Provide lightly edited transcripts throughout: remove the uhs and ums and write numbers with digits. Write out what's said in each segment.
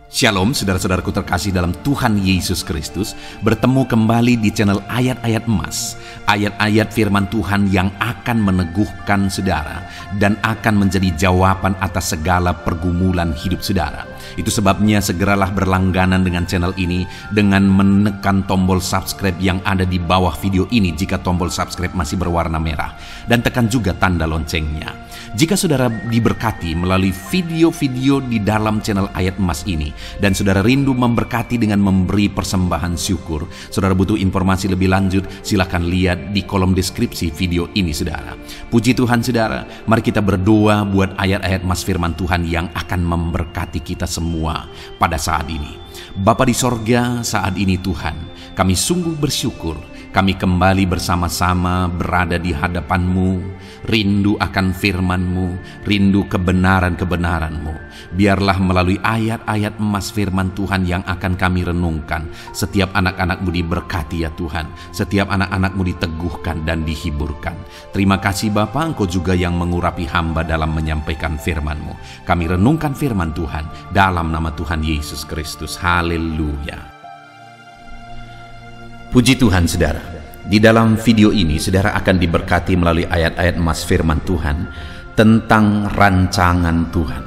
Shalom saudara-saudaraku terkasih dalam Tuhan Yesus Kristus. Bertemu kembali di channel Ayat-Ayat Emas. Ayat-ayat firman Tuhan yang akan meneguhkan saudara dan akan menjadi jawaban atas segala pergumulan hidup saudara. Itu sebabnya segeralah berlangganan dengan channel ini dengan menekan tombol subscribe yang ada di bawah video ini jika tombol subscribe masih berwarna merah, dan tekan juga tanda loncengnya. Jika saudara diberkati melalui video-video di dalam channel Ayat Emas ini, dan saudara rindu memberkati dengan memberi persembahan syukur, saudara butuh informasi lebih lanjut, silakan lihat di kolom deskripsi video ini saudara. Puji Tuhan saudara, mari kita berdoa buat ayat-ayat Mas firman Tuhan yang akan memberkati kita semua pada saat ini. Bapa di sorga, saat ini Tuhan, kami sungguh bersyukur. Kami kembali bersama-sama berada di hadapan-Mu, rindu akan firman-Mu, rindu kebenaran-kebenaran-Mu. Biarlah melalui ayat-ayat emas firman Tuhan yang akan kami renungkan, setiap anak-anak-Mu diberkati ya Tuhan, setiap anak-anak-Mu diteguhkan dan dihiburkan. Terima kasih Bapa, Engkau juga yang mengurapi hamba dalam menyampaikan firman-Mu. Kami renungkan firman Tuhan dalam nama Tuhan Yesus Kristus. Haleluya. Puji Tuhan saudara, di dalam video ini saudara akan diberkati melalui ayat-ayat emas firman Tuhan tentang rancangan Tuhan.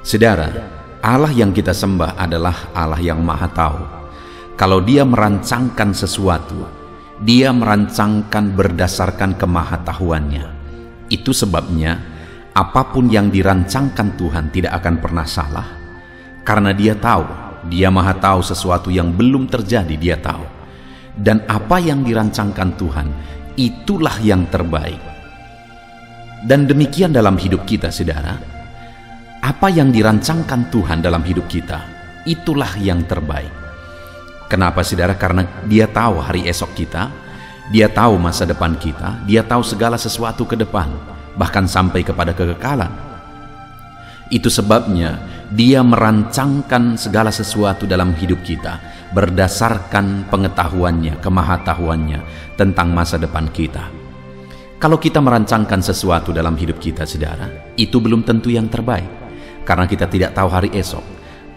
Saudara, Allah yang kita sembah adalah Allah yang Maha Tahu. Kalau Dia merancangkan sesuatu, Dia merancangkan berdasarkan kemahatauannya. Itu sebabnya apapun yang dirancangkan Tuhan tidak akan pernah salah, karena Dia tahu, Dia Maha Tahu sesuatu yang belum terjadi, Dia tahu. Dan apa yang dirancangkan Tuhan, itulah yang terbaik. Dan demikian dalam hidup kita saudara. Apa yang dirancangkan Tuhan dalam hidup kita, itulah yang terbaik. Kenapa saudara? Karena Dia tahu hari esok kita, Dia tahu masa depan kita, Dia tahu segala sesuatu ke depan, bahkan sampai kepada kekekalan. Itu sebabnya Dia merancangkan segala sesuatu dalam hidup kita berdasarkan pengetahuannya, kemahatauannya tentang masa depan kita. Kalau kita merancangkan sesuatu dalam hidup kita saudara, itu belum tentu yang terbaik, karena kita tidak tahu hari esok.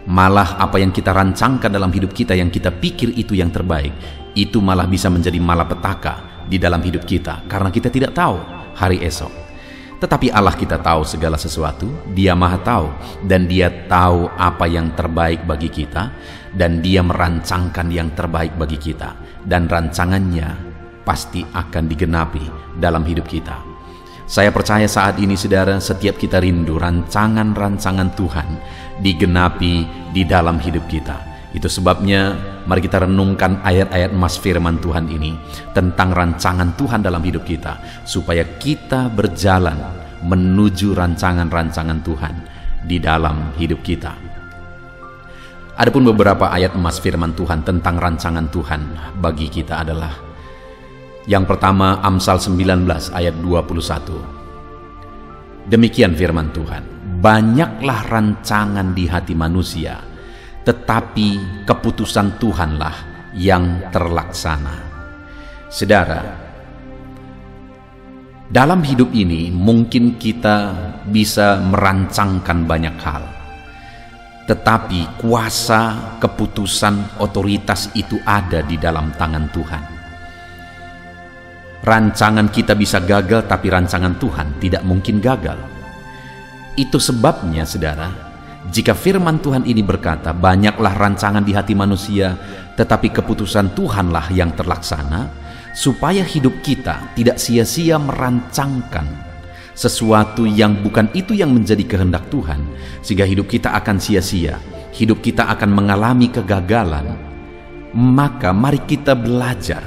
Malah apa yang kita rancangkan dalam hidup kita, yang kita pikir itu yang terbaik, itu malah bisa menjadi malapetaka di dalam hidup kita, karena kita tidak tahu hari esok. Tetapi Allah kita tahu segala sesuatu, Dia Maha Tahu, dan Dia tahu apa yang terbaik bagi kita, dan Dia merancangkan yang terbaik bagi kita, dan rancangannya pasti akan digenapi dalam hidup kita. Saya percaya saat ini saudara, setiap kita rindu rancangan-rancangan Tuhan digenapi di dalam hidup kita. Itu sebabnya mari kita renungkan ayat-ayat emas firman Tuhan ini tentang rancangan Tuhan dalam hidup kita, supaya kita berjalan menuju rancangan-rancangan Tuhan di dalam hidup kita. Adapun beberapa ayat emas firman Tuhan tentang rancangan Tuhan bagi kita adalah, yang pertama Amsal 19 ayat 21. Demikian firman Tuhan, banyaklah rancangan di hati manusia, tetapi keputusan Tuhanlah yang terlaksana. Saudara, dalam hidup ini mungkin kita bisa merancangkan banyak hal, tetapi kuasa, keputusan, otoritas itu ada di dalam tangan Tuhan. Rancangan kita bisa gagal, tapi rancangan Tuhan tidak mungkin gagal. Itu sebabnya saudara, jika firman Tuhan ini berkata, banyaklah rancangan di hati manusia, tetapi keputusan Tuhanlah yang terlaksana, supaya hidup kita tidak sia-sia merancangkan sesuatu yang bukan itu yang menjadi kehendak Tuhan, sehingga hidup kita akan sia-sia, hidup kita akan mengalami kegagalan. Maka mari kita belajar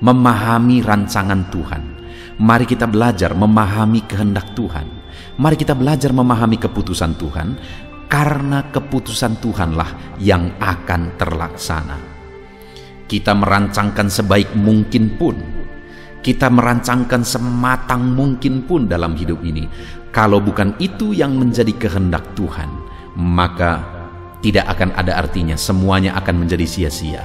memahami rancangan Tuhan. Mari kita belajar memahami kehendak Tuhan. Mari kita belajar memahami keputusan Tuhan, karena keputusan Tuhanlah yang akan terlaksana. Kita merancangkan sebaik mungkin pun, kita merancangkan sematang mungkin pun dalam hidup ini, kalau bukan itu yang menjadi kehendak Tuhan, maka tidak akan ada artinya, semuanya akan menjadi sia-sia.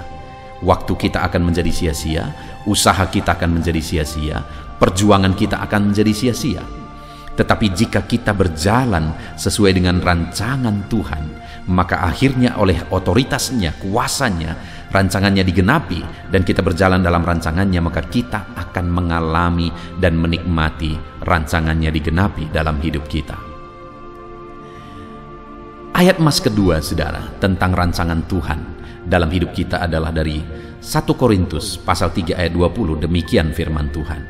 Waktu kita akan menjadi sia-sia, usaha kita akan menjadi sia-sia, perjuangan kita akan menjadi sia-sia. Tetapi jika kita berjalan sesuai dengan rancangan Tuhan, maka akhirnya oleh otoritasnya, kuasanya, rancangannya digenapi, dan kita berjalan dalam rancangannya, maka kita akan mengalami dan menikmati rancangannya digenapi dalam hidup kita. Ayat emas kedua, saudara, tentang rancangan Tuhan dalam hidup kita adalah dari 1 Korintus pasal 3 ayat 20. Demikian firman Tuhan.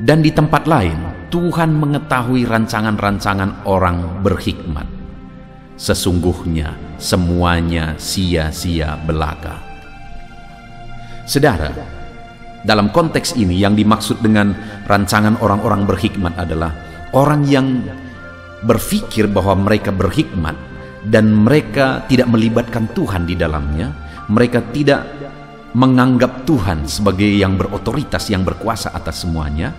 Dan di tempat lain, Tuhan mengetahui rancangan-rancangan orang berhikmat. Sesungguhnya semuanya sia-sia belaka. Saudara, dalam konteks ini yang dimaksud dengan rancangan orang-orang berhikmat adalah orang yang berpikir bahwa mereka berhikmat dan mereka tidak melibatkan Tuhan di dalamnya. Mereka tidak menganggap Tuhan sebagai yang berotoritas, yang berkuasa atas semuanya.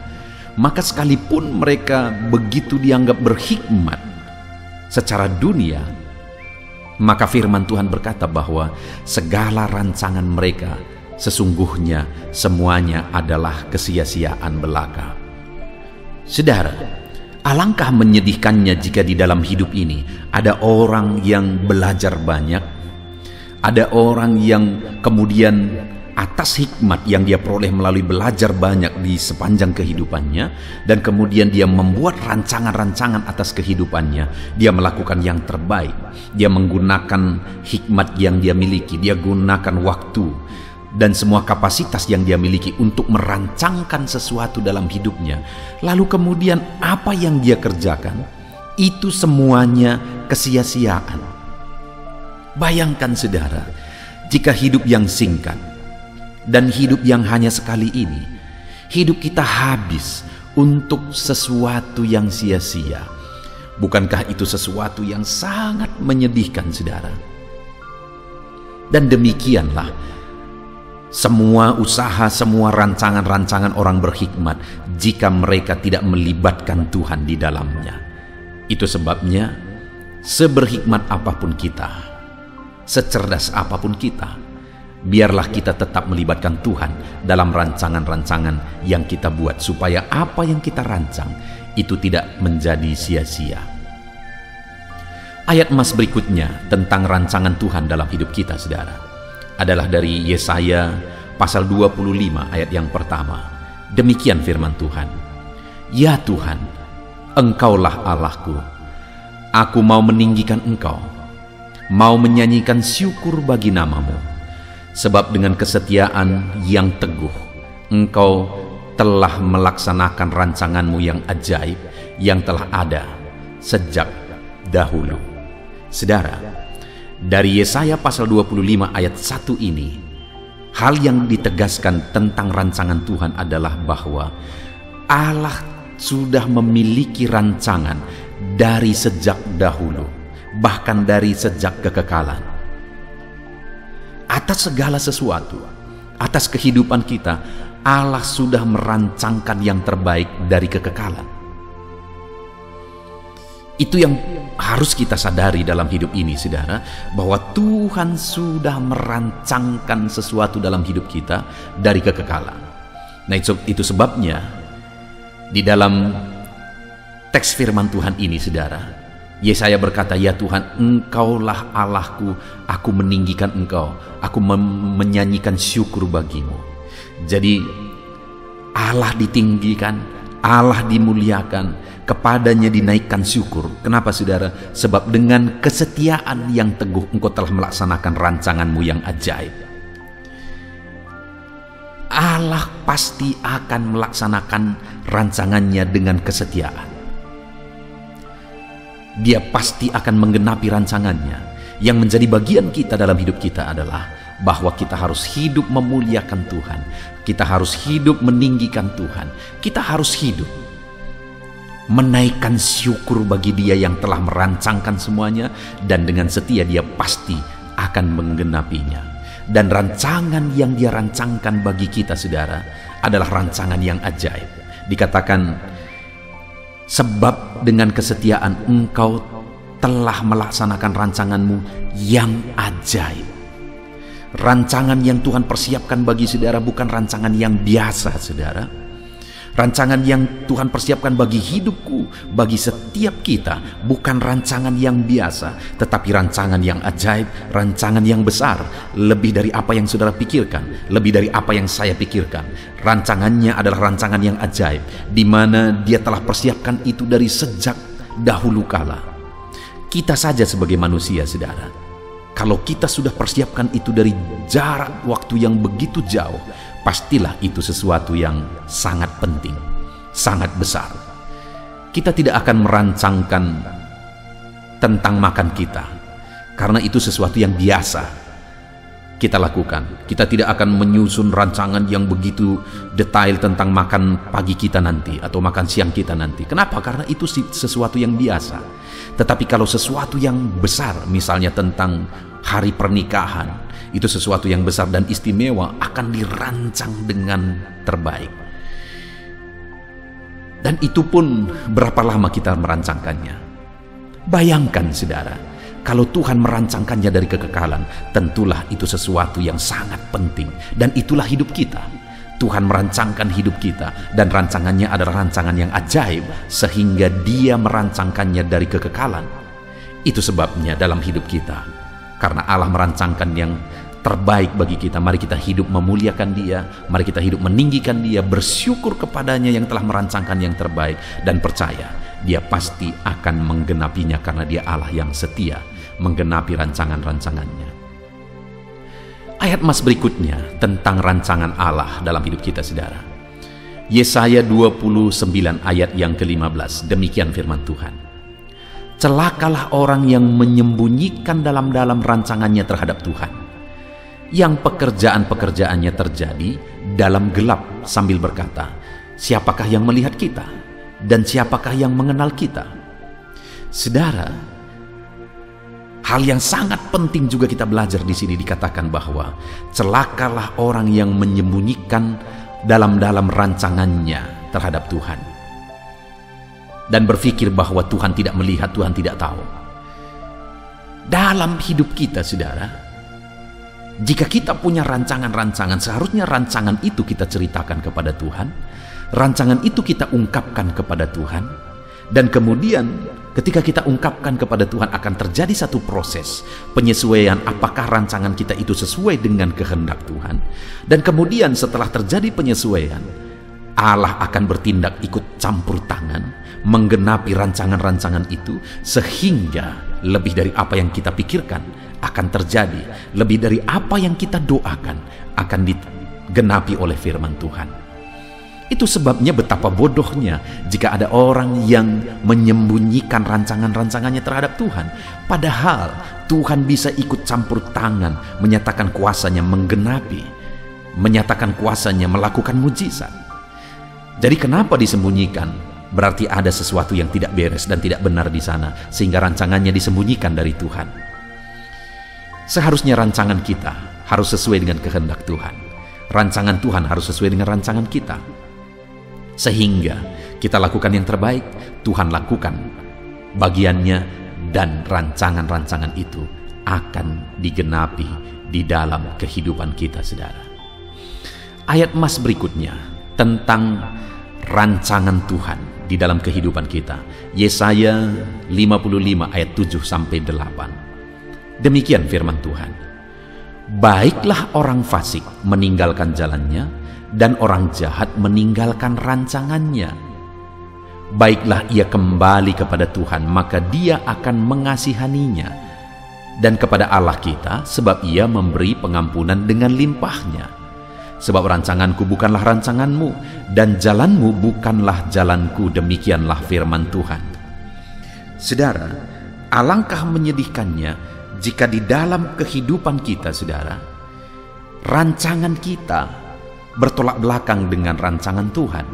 Maka sekalipun mereka begitu dianggap berhikmat secara dunia, maka firman Tuhan berkata bahwa segala rancangan mereka sesungguhnya semuanya adalah kesia-siaan belaka. Saudara, alangkah menyedihkannya jika di dalam hidup ini ada orang yang belajar banyak, ada orang yang kemudian atas hikmat yang dia peroleh melalui belajar banyak di sepanjang kehidupannya, dan kemudian dia membuat rancangan-rancangan atas kehidupannya. Dia melakukan yang terbaik, dia menggunakan hikmat yang dia miliki, dia gunakan waktu dan semua kapasitas yang dia miliki untuk merancangkan sesuatu dalam hidupnya. Lalu kemudian apa yang dia kerjakan itu semuanya kesia-siaan. Bayangkan saudara, jika hidup yang singkat dan hidup yang hanya sekali ini, hidup kita habis untuk sesuatu yang sia-sia. Bukankah itu sesuatu yang sangat menyedihkan, saudara? Dan demikianlah semua usaha, semua rancangan-rancangan orang berhikmat jika mereka tidak melibatkan Tuhan di dalamnya. Itu sebabnya seberhikmat apapun kita, secerdas apapun kita, biarlah kita tetap melibatkan Tuhan dalam rancangan-rancangan yang kita buat, supaya apa yang kita rancang itu tidak menjadi sia-sia. Ayat emas berikutnya tentang rancangan Tuhan dalam hidup kita, saudara, adalah dari Yesaya pasal 25 ayat yang pertama. Demikian firman Tuhan. Ya Tuhan, Engkaulah Allahku. Aku mau meninggikan Engkau, mau menyanyikan syukur bagi nama-Mu. Sebab dengan kesetiaan yang teguh, Engkau telah melaksanakan rancangan-Mu yang ajaib, yang telah ada sejak dahulu. Saudara, dari Yesaya pasal 25 ayat 1 ini, hal yang ditegaskan tentang rancangan Tuhan adalah bahwa Allah sudah memiliki rancangan dari sejak dahulu, bahkan dari sejak kekekalan. Atas segala sesuatu, atas kehidupan kita, Allah sudah merancangkan yang terbaik dari kekekalan. Itu yang harus kita sadari dalam hidup ini, saudara, bahwa Tuhan sudah merancangkan sesuatu dalam hidup kita dari kekekalan. Nah, itu sebabnya di dalam teks firman Tuhan ini, saudara, Yesaya berkata, ya Tuhan, Engkaulah Allahku, aku meninggikan Engkau, aku menyanyikan syukur bagimu. Jadi Allah ditinggikan, Allah dimuliakan, kepadanya dinaikkan syukur. Kenapa, saudara? Sebab dengan kesetiaan yang teguh Engkau telah melaksanakan rancangan-Mu yang ajaib. Allah pasti akan melaksanakan rancangannya dengan kesetiaan. Dia pasti akan menggenapi rancangannya. Yang menjadi bagian kita dalam hidup kita adalah bahwa kita harus hidup memuliakan Tuhan. Kita harus hidup meninggikan Tuhan. Kita harus hidup menaikkan syukur bagi Dia yang telah merancangkan semuanya, dan dengan setia Dia pasti akan menggenapinya. Dan rancangan yang Dia rancangkan bagi kita, saudara, adalah rancangan yang ajaib. Dikatakan, sebab dengan kesetiaan Engkau telah melaksanakan rancangan-Mu yang ajaib. Rancangan yang Tuhan persiapkan bagi saudara bukan rancangan yang biasa, saudara. Rancangan yang Tuhan persiapkan bagi hidupku, bagi setiap kita, bukan rancangan yang biasa, tetapi rancangan yang ajaib, rancangan yang besar, lebih dari apa yang saudara pikirkan, lebih dari apa yang saya pikirkan. Rancangannya adalah rancangan yang ajaib, di mana Dia telah persiapkan itu dari sejak dahulu kala. Kita saja sebagai manusia, saudara, kalau kita sudah persiapkan itu dari jarak waktu yang begitu jauh, pastilah itu sesuatu yang sangat penting, sangat besar. Kita tidak akan merancangkan tentang makan kita, karena itu sesuatu yang biasa kita lakukan. Kita tidak akan menyusun rancangan yang begitu detail tentang makan pagi kita nanti atau makan siang kita nanti. Kenapa? Karena itu sesuatu yang biasa. Tetapi kalau sesuatu yang besar, misalnya tentang hari pernikahan, itu sesuatu yang besar dan istimewa, akan dirancang dengan terbaik. Dan itu pun berapa lama kita merancangkannya. Bayangkan, saudara, kalau Tuhan merancangkannya dari kekekalan, tentulah itu sesuatu yang sangat penting. Dan itulah hidup kita. Tuhan merancangkan hidup kita, dan rancangannya adalah rancangan yang ajaib, sehingga Dia merancangkannya dari kekekalan. Itu sebabnya dalam hidup kita, karena Allah merancangkan yang terbaik bagi kita, mari kita hidup memuliakan Dia, mari kita hidup meninggikan Dia, bersyukur kepadanya yang telah merancangkan yang terbaik, dan percaya Dia pasti akan menggenapinya, karena Dia Allah yang setia menggenapi rancangan-rancangannya. Ayat mas berikutnya tentang rancangan Allah dalam hidup kita, saudara. Yesaya 29 ayat yang ke-15, demikian firman Tuhan. Celakalah orang yang menyembunyikan dalam-dalam rancangannya terhadap Tuhan, yang pekerjaan-pekerjaannya terjadi dalam gelap, sambil berkata, siapakah yang melihat kita? Dan siapakah yang mengenal kita? Saudara, hal yang sangat penting juga kita belajar di sini, dikatakan bahwa celakalah orang yang menyembunyikan dalam-dalam rancangannya terhadap Tuhan, dan berpikir bahwa Tuhan tidak melihat, Tuhan tidak tahu. Dalam hidup kita, saudara, jika kita punya rancangan-rancangan, seharusnya rancangan itu kita ceritakan kepada Tuhan, rancangan itu kita ungkapkan kepada Tuhan, dan kemudian ketika kita ungkapkan kepada Tuhan, akan terjadi satu proses penyesuaian apakah rancangan kita itu sesuai dengan kehendak Tuhan. Dan kemudian setelah terjadi penyesuaian, Allah akan bertindak ikut campur tangan, menggenapi rancangan-rancangan itu, sehingga lebih dari apa yang kita pikirkan akan terjadi, lebih dari apa yang kita doakan akan digenapi oleh firman Tuhan. Itu sebabnya betapa bodohnya jika ada orang yang menyembunyikan rancangan-rancangannya terhadap Tuhan, padahal Tuhan bisa ikut campur tangan, menyatakan kuasanya menggenapi, menyatakan kuasanya melakukan mujizat. Jadi kenapa disembunyikan? Berarti ada sesuatu yang tidak beres dan tidak benar di sana, sehingga rancangannya disembunyikan dari Tuhan. Seharusnya rancangan kita harus sesuai dengan kehendak Tuhan. Rancangan Tuhan harus sesuai dengan rancangan kita, sehingga kita lakukan yang terbaik, Tuhan lakukan bagiannya, dan rancangan-rancangan itu akan digenapi di dalam kehidupan kita, saudara. Ayat mas berikutnya tentang rancangan Tuhan di dalam kehidupan kita. Yesaya 55 ayat 7-8. Demikian firman Tuhan. Baiklah orang fasik meninggalkan jalannya, dan orang jahat meninggalkan rancangannya. Baiklah ia kembali kepada Tuhan, maka Dia akan mengasihaninya, dan kepada Allah kita, sebab Ia memberi pengampunan dengan limpahnya. Sebab rancanganku bukanlah rancanganmu, dan jalanmu bukanlah jalanku, demikianlah firman Tuhan. Saudara, alangkah menyedihkannya jika di dalam kehidupan kita, saudara, rancangan kita bertolak belakang dengan rancangan Tuhan.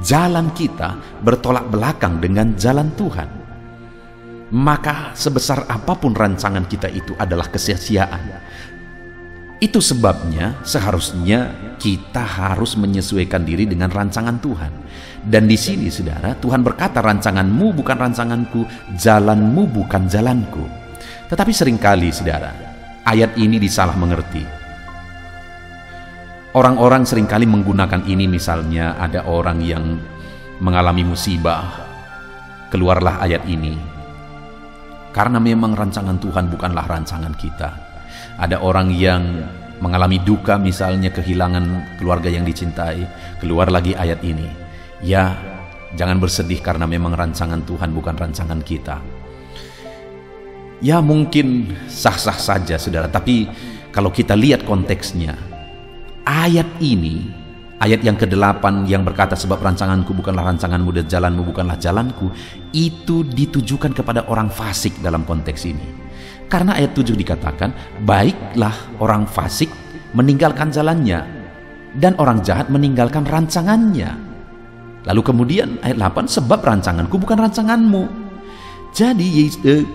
Jalan kita bertolak belakang dengan jalan Tuhan. Maka sebesar apapun rancangan kita itu adalah kesia-siaan. Itu sebabnya seharusnya kita harus menyesuaikan diri dengan rancangan Tuhan. Dan di sini, saudara, Tuhan berkata, rancanganmu bukan rancanganku, jalanmu bukan jalanku. Tetapi seringkali, saudara, ayat ini disalah mengerti. Orang-orang seringkali menggunakan ini, misalnya ada orang yang mengalami musibah, keluarlah ayat ini. Karena memang rancangan Tuhan bukanlah rancangan kita. Ada orang yang mengalami duka, misalnya kehilangan keluarga yang dicintai, keluar lagi ayat ini. Ya, jangan bersedih karena memang rancangan Tuhan bukan rancangan kita. Ya, mungkin sah-sah saja saudara, tapi kalau kita lihat konteksnya, ayat ini, ayat yang ke-8 yang berkata sebab rancanganku bukanlah rancanganmu dan jalanmu bukanlah jalanku, itu ditujukan kepada orang fasik dalam konteks ini. Karena ayat 7 dikatakan, baiklah orang fasik meninggalkan jalannya dan orang jahat meninggalkan rancangannya. Lalu kemudian ayat 8, sebab rancanganku bukan rancanganmu. Jadi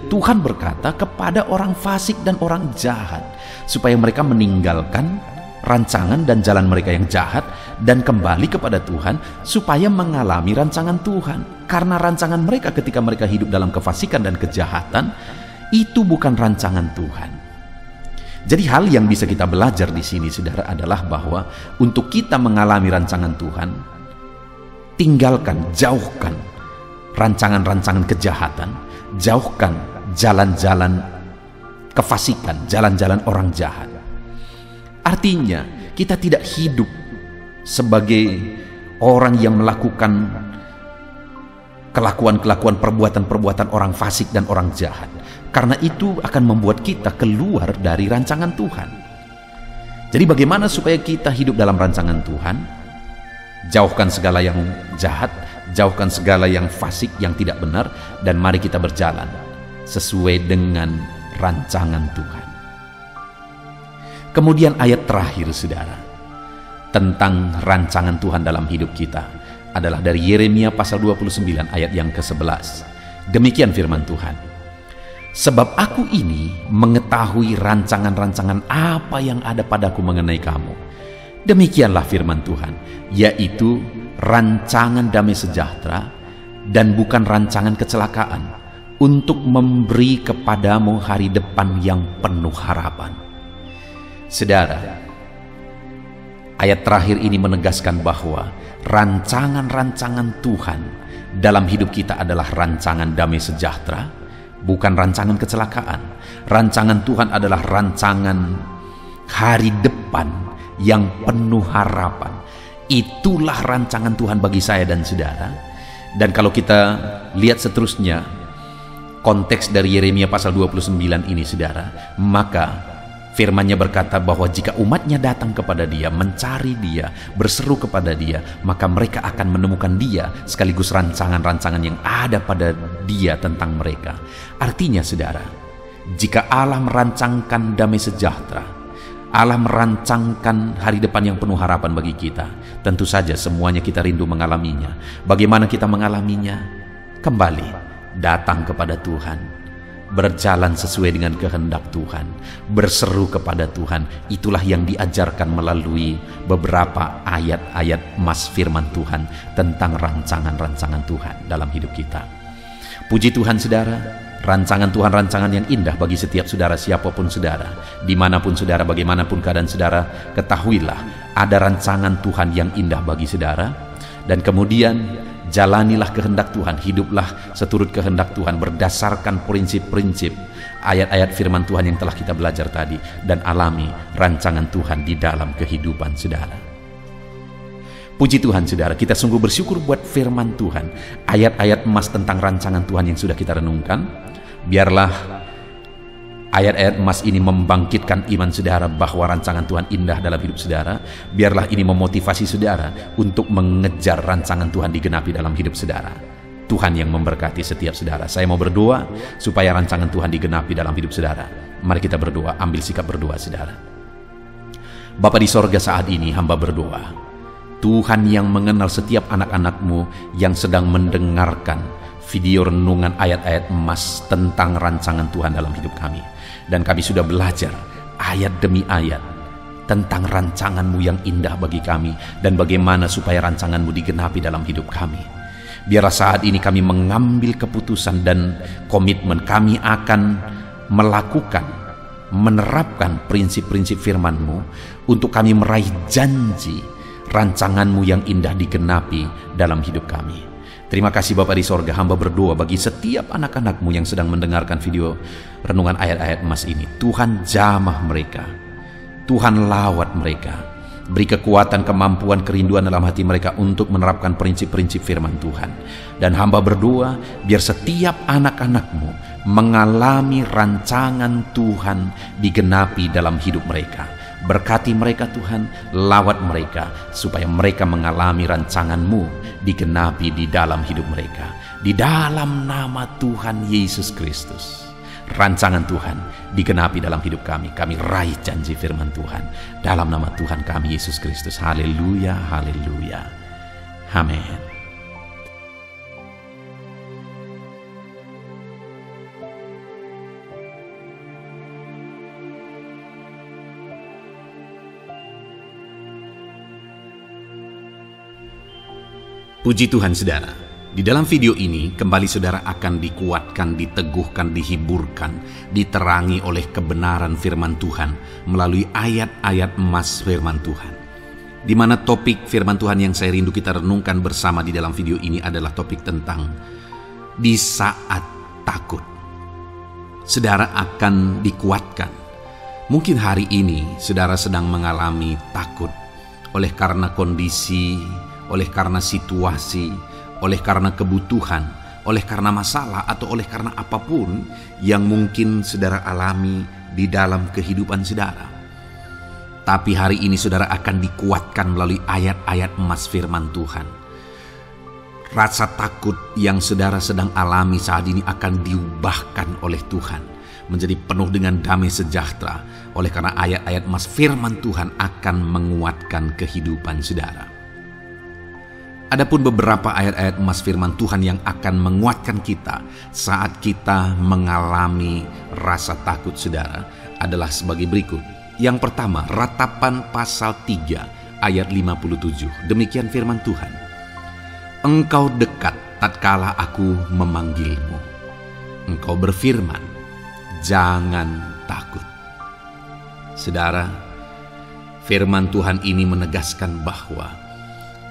Tuhan berkata kepada orang fasik dan orang jahat supaya mereka meninggalkan rancangan dan jalan mereka yang jahat dan kembali kepada Tuhan supaya mengalami rancangan Tuhan. Karena rancangan mereka ketika mereka hidup dalam kefasikan dan kejahatan itu bukan rancangan Tuhan. Jadi hal yang bisa kita belajar di sini saudara adalah bahwa untuk kita mengalami rancangan Tuhan, tinggalkan, jauhkan rancangan-rancangan kejahatan, jauhkan jalan-jalan kefasikan, jalan-jalan orang jahat. Artinya kita tidak hidup sebagai orang yang melakukan kelakuan-kelakuan, perbuatan-perbuatan orang fasik dan orang jahat. Karena itu akan membuat kita keluar dari rancangan Tuhan. Jadi bagaimana supaya kita hidup dalam rancangan Tuhan? Jauhkan segala yang jahat, jauhkan segala yang fasik, yang tidak benar, dan mari kita berjalan sesuai dengan rancangan Tuhan. Kemudian ayat terakhir saudara tentang rancangan Tuhan dalam hidup kita adalah dari Yeremia pasal 29 ayat yang ke-11. Demikian firman Tuhan. Sebab aku ini mengetahui rancangan-rancangan apa yang ada padaku mengenai kamu. Demikianlah firman Tuhan, yaitu rancangan damai sejahtera dan bukan rancangan kecelakaan, untuk memberi kepadamu hari depan yang penuh harapan. Saudara, ayat terakhir ini menegaskan bahwa rancangan-rancangan Tuhan dalam hidup kita adalah rancangan damai sejahtera, bukan rancangan kecelakaan. Rancangan Tuhan adalah rancangan hari depan yang penuh harapan. Itulah rancangan Tuhan bagi saya dan saudara. Dan kalau kita lihat seterusnya konteks dari Yeremia pasal 29 ini saudara, maka firman-Nya berkata bahwa jika umatnya datang kepada Dia, mencari Dia, berseru kepada Dia, maka mereka akan menemukan Dia sekaligus rancangan-rancangan yang ada pada Dia tentang mereka. Artinya saudara, jika Allah merancangkan damai sejahtera, Allah merancangkan hari depan yang penuh harapan bagi kita, tentu saja semuanya kita rindu mengalaminya. Bagaimana kita mengalaminya? Kembali datang kepada Tuhan, berjalan sesuai dengan kehendak Tuhan, berseru kepada Tuhan. Itulah yang diajarkan melalui beberapa ayat-ayat emas firman Tuhan tentang rancangan-rancangan Tuhan dalam hidup kita. Puji Tuhan saudara, rancangan Tuhan rancangan yang indah bagi setiap saudara, siapapun saudara, dimanapun saudara, bagaimanapun keadaan saudara. Ketahuilah ada rancangan Tuhan yang indah bagi saudara. Dan kemudian jalanilah kehendak Tuhan, hiduplah seturut kehendak Tuhan berdasarkan prinsip-prinsip ayat-ayat firman Tuhan yang telah kita belajar tadi, dan alami rancangan Tuhan di dalam kehidupan saudara. Puji Tuhan saudara, kita sungguh bersyukur buat firman Tuhan, ayat-ayat emas tentang rancangan Tuhan yang sudah kita renungkan. Biarlah ayat-ayat emas ini membangkitkan iman saudara bahwa rancangan Tuhan indah dalam hidup saudara. Biarlah ini memotivasi saudara untuk mengejar rancangan Tuhan digenapi dalam hidup saudara. Tuhan yang memberkati setiap saudara. Saya mau berdoa supaya rancangan Tuhan digenapi dalam hidup saudara. Mari kita berdoa, ambil sikap berdoa saudara. Bapa di sorga, saat ini hamba berdoa, Tuhan yang mengenal setiap anak-anak-Mu yang sedang mendengarkan video renungan ayat-ayat emas tentang rancangan Tuhan dalam hidup kami. Dan kami sudah belajar ayat demi ayat tentang rancangan-Mu yang indah bagi kami, dan bagaimana supaya rancangan-Mu digenapi dalam hidup kami. Biarlah saat ini kami mengambil keputusan dan komitmen, kami akan melakukan menerapkan prinsip-prinsip firman-Mu untuk kami meraih janji rancangan-Mu yang indah digenapi dalam hidup kami. Terima kasih Bapa di sorga, hamba berdoa bagi setiap anak-anak-Mu yang sedang mendengarkan video renungan ayat-ayat emas ini. Tuhan jamah mereka, Tuhan lawat mereka, beri kekuatan, kemampuan, kerinduan dalam hati mereka untuk menerapkan prinsip-prinsip firman Tuhan. Dan hamba berdoa biar setiap anak-anak-Mu mengalami rancangan Tuhan digenapi dalam hidup mereka. Berkati mereka Tuhan, lawat mereka supaya mereka mengalami rancangan-Mu digenapi di dalam hidup mereka. Di dalam nama Tuhan Yesus Kristus, rancangan Tuhan digenapi dalam hidup kami. Kami raih janji firman Tuhan dalam nama Tuhan kami Yesus Kristus. Haleluya, haleluya. Amin. Puji Tuhan saudara, di dalam video ini kembali saudara akan dikuatkan, diteguhkan, dihiburkan, diterangi oleh kebenaran firman Tuhan melalui ayat-ayat emas firman Tuhan. Di mana topik firman Tuhan yang saya rindu kita renungkan bersama di dalam video ini adalah topik tentang di saat takut. Saudara akan dikuatkan. Mungkin hari ini saudara sedang mengalami takut oleh karena kondisi, oleh karena situasi, oleh karena kebutuhan, oleh karena masalah, atau oleh karena apapun yang mungkin saudara alami di dalam kehidupan saudara. Tapi hari ini saudara akan dikuatkan melalui ayat-ayat emas firman Tuhan. Rasa takut yang saudara sedang alami saat ini akan diubahkan oleh Tuhan menjadi penuh dengan damai sejahtera, oleh karena ayat-ayat emas firman Tuhan akan menguatkan kehidupan saudara. Adapun beberapa ayat-ayat emas firman Tuhan yang akan menguatkan kita saat kita mengalami rasa takut saudara adalah sebagai berikut. Yang pertama, Ratapan pasal 3 ayat 57. Demikian firman Tuhan. Engkau dekat tatkala aku memanggilmu. Engkau berfirman, jangan takut. Saudara, firman Tuhan ini menegaskan bahwa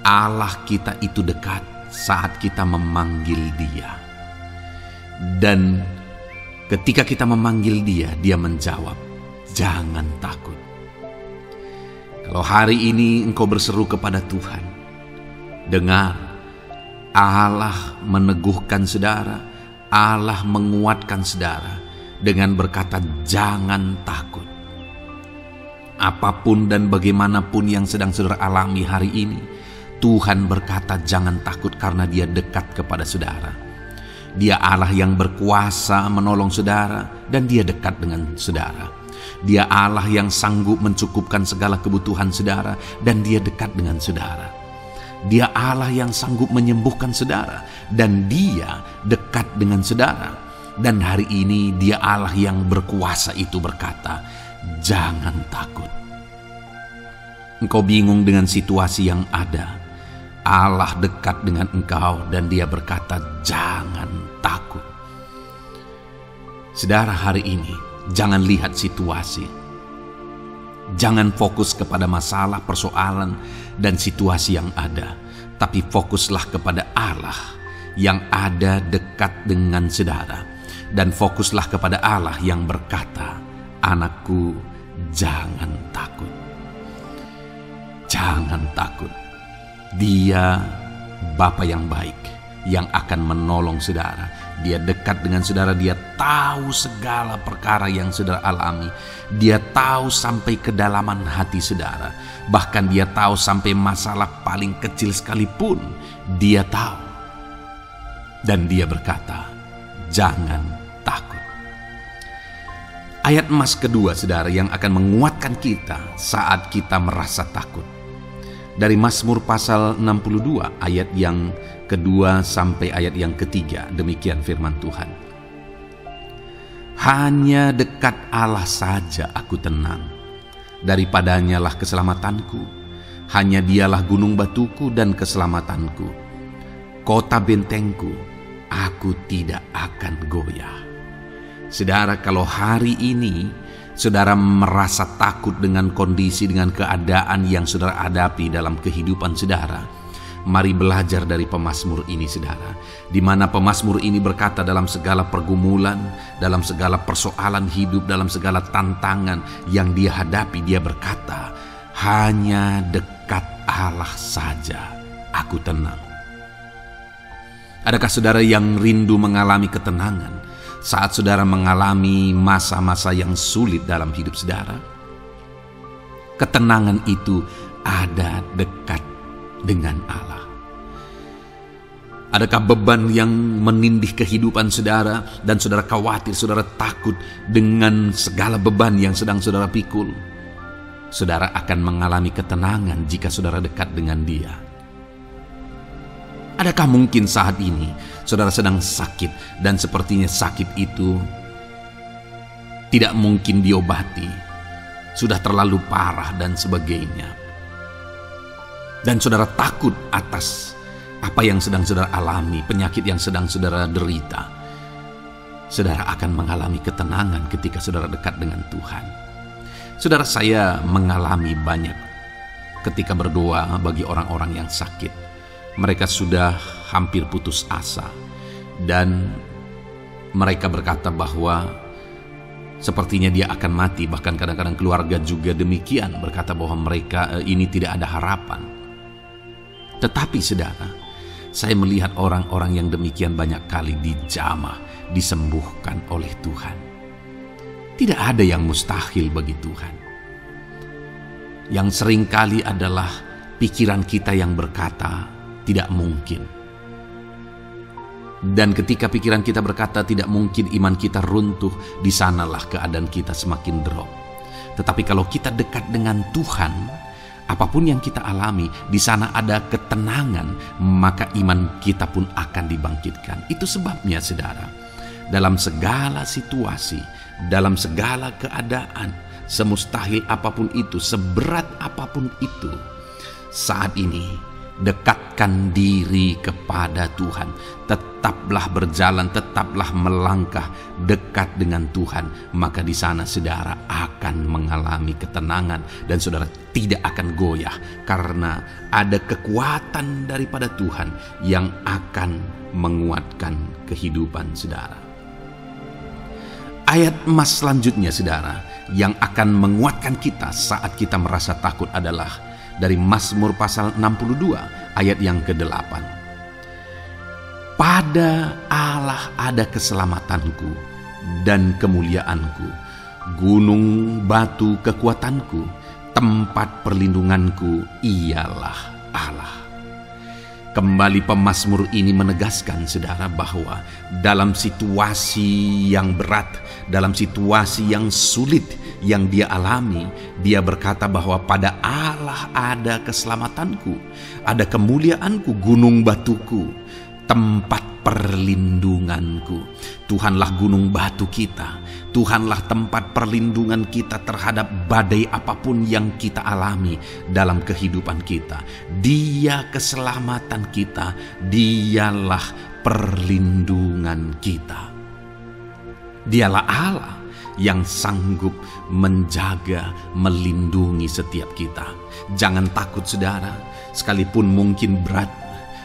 Allah kita itu dekat saat kita memanggil Dia. Dan ketika kita memanggil Dia, Dia menjawab, jangan takut. Kalau hari ini engkau berseru kepada Tuhan, dengar, Allah meneguhkan saudara, Allah menguatkan saudara dengan berkata, jangan takut. Apapun dan bagaimanapun yang sedang saudara alami hari ini, Tuhan berkata jangan takut karena Dia dekat kepada saudara. Dia Allah yang berkuasa menolong saudara dan Dia dekat dengan saudara. Dia Allah yang sanggup mencukupkan segala kebutuhan saudara dan Dia dekat dengan saudara. Dia Allah yang sanggup menyembuhkan saudara dan Dia dekat dengan saudara. Dan hari ini Dia Allah yang berkuasa itu berkata, jangan takut. Engkau bingung dengan situasi yang ada, Allah dekat dengan engkau dan Dia berkata jangan takut. Saudara, hari ini jangan lihat situasi. Jangan fokus kepada masalah, persoalan, dan situasi yang ada. Tapi fokuslah kepada Allah yang ada dekat dengan saudara. Dan fokuslah kepada Allah yang berkata, anakku jangan takut. Jangan takut. Dia Bapa yang baik yang akan menolong saudara. Dia dekat dengan saudara. Dia tahu segala perkara yang saudara alami. Dia tahu sampai kedalaman hati saudara. Bahkan Dia tahu sampai masalah paling kecil sekalipun Dia tahu. Dan Dia berkata, jangan takut. Ayat emas kedua saudara yang akan menguatkan kita saat kita merasa takut. Dari Mazmur pasal 62 ayat yang kedua sampai ayat yang ketiga. Demikian firman Tuhan. Hanya dekat Allah saja aku tenang. Daripadanya lah keselamatanku. Hanya Dialah gunung batuku dan keselamatanku. Kota bentengku, aku tidak akan goyah. Saudara, kalau hari ini saudara merasa takut dengan kondisi, dengan keadaan yang saudara hadapi dalam kehidupan saudara, mari belajar dari pemazmur ini saudara, di mana pemazmur ini berkata dalam segala pergumulan, dalam segala persoalan hidup, dalam segala tantangan yang dia hadapi, dia berkata, hanya dekat Allah saja aku tenang. Adakah saudara yang rindu mengalami ketenangan saat saudara mengalami masa-masa yang sulit dalam hidup saudara? Ketenangan itu ada dekat dengan Allah. Adakah beban yang menindih kehidupan saudara dan saudara khawatir, saudara takut dengan segala beban yang sedang saudara pikul? Saudara akan mengalami ketenangan jika saudara dekat dengan Dia. Adakah mungkin saat ini saudara sedang sakit dan sepertinya sakit itu tidak mungkin diobati, sudah terlalu parah dan sebagainya, dan saudara takut atas apa yang sedang saudara alami, penyakit yang sedang saudara derita? Saudara akan mengalami ketenangan ketika saudara dekat dengan Tuhan. Saudara, saya mengalami banyak ketika berdoa bagi orang-orang yang sakit. Mereka sudah hampir putus asa dan mereka berkata bahwa sepertinya dia akan mati. Bahkan kadang-kadang keluarga juga demikian, berkata bahwa mereka ini tidak ada harapan. Tetapi saudara, saya melihat orang-orang yang demikian banyak kali dijamah, disembuhkan oleh Tuhan. Tidak ada yang mustahil bagi Tuhan. Yang seringkali adalah pikiran kita yang berkata tidak mungkin. Dan ketika pikiran kita berkata tidak mungkin, iman kita runtuh, di sanalah keadaan kita semakin drop. Tetapi kalau kita dekat dengan Tuhan, apapun yang kita alami, di sana ada ketenangan, maka iman kita pun akan dibangkitkan. Itu sebabnya saudara, dalam segala situasi, dalam segala keadaan, semustahil apapun itu, seberat apapun itu, saat ini dekatkan diri kepada Tuhan. Tetaplah berjalan, tetaplah melangkah dekat dengan Tuhan. Maka di sana saudara akan mengalami ketenangan dan saudara tidak akan goyah, karena ada kekuatan daripada Tuhan yang akan menguatkan kehidupan saudara. Ayat emas selanjutnya saudara yang akan menguatkan kita saat kita merasa takut adalah dari Mazmur pasal 62 ayat yang ke-8. Pada Allah ada keselamatanku dan kemuliaanku, gunung batu kekuatanku, tempat perlindunganku ialah Allah. Kembali pemazmur ini menegaskan saudara bahwa dalam situasi yang berat, dalam situasi yang sulit yang dia alami, dia berkata bahwa pada Allah ada keselamatanku, ada kemuliaanku, gunung batuku, tempat perlindunganku. Tuhanlah gunung batu kita, Tuhanlah tempat perlindungan kita terhadap badai apapun yang kita alami dalam kehidupan kita. Dia keselamatan kita, Dialah perlindungan kita. Dialah Allah yang sanggup menjaga, melindungi setiap kita. Jangan takut saudara, sekalipun mungkin berat,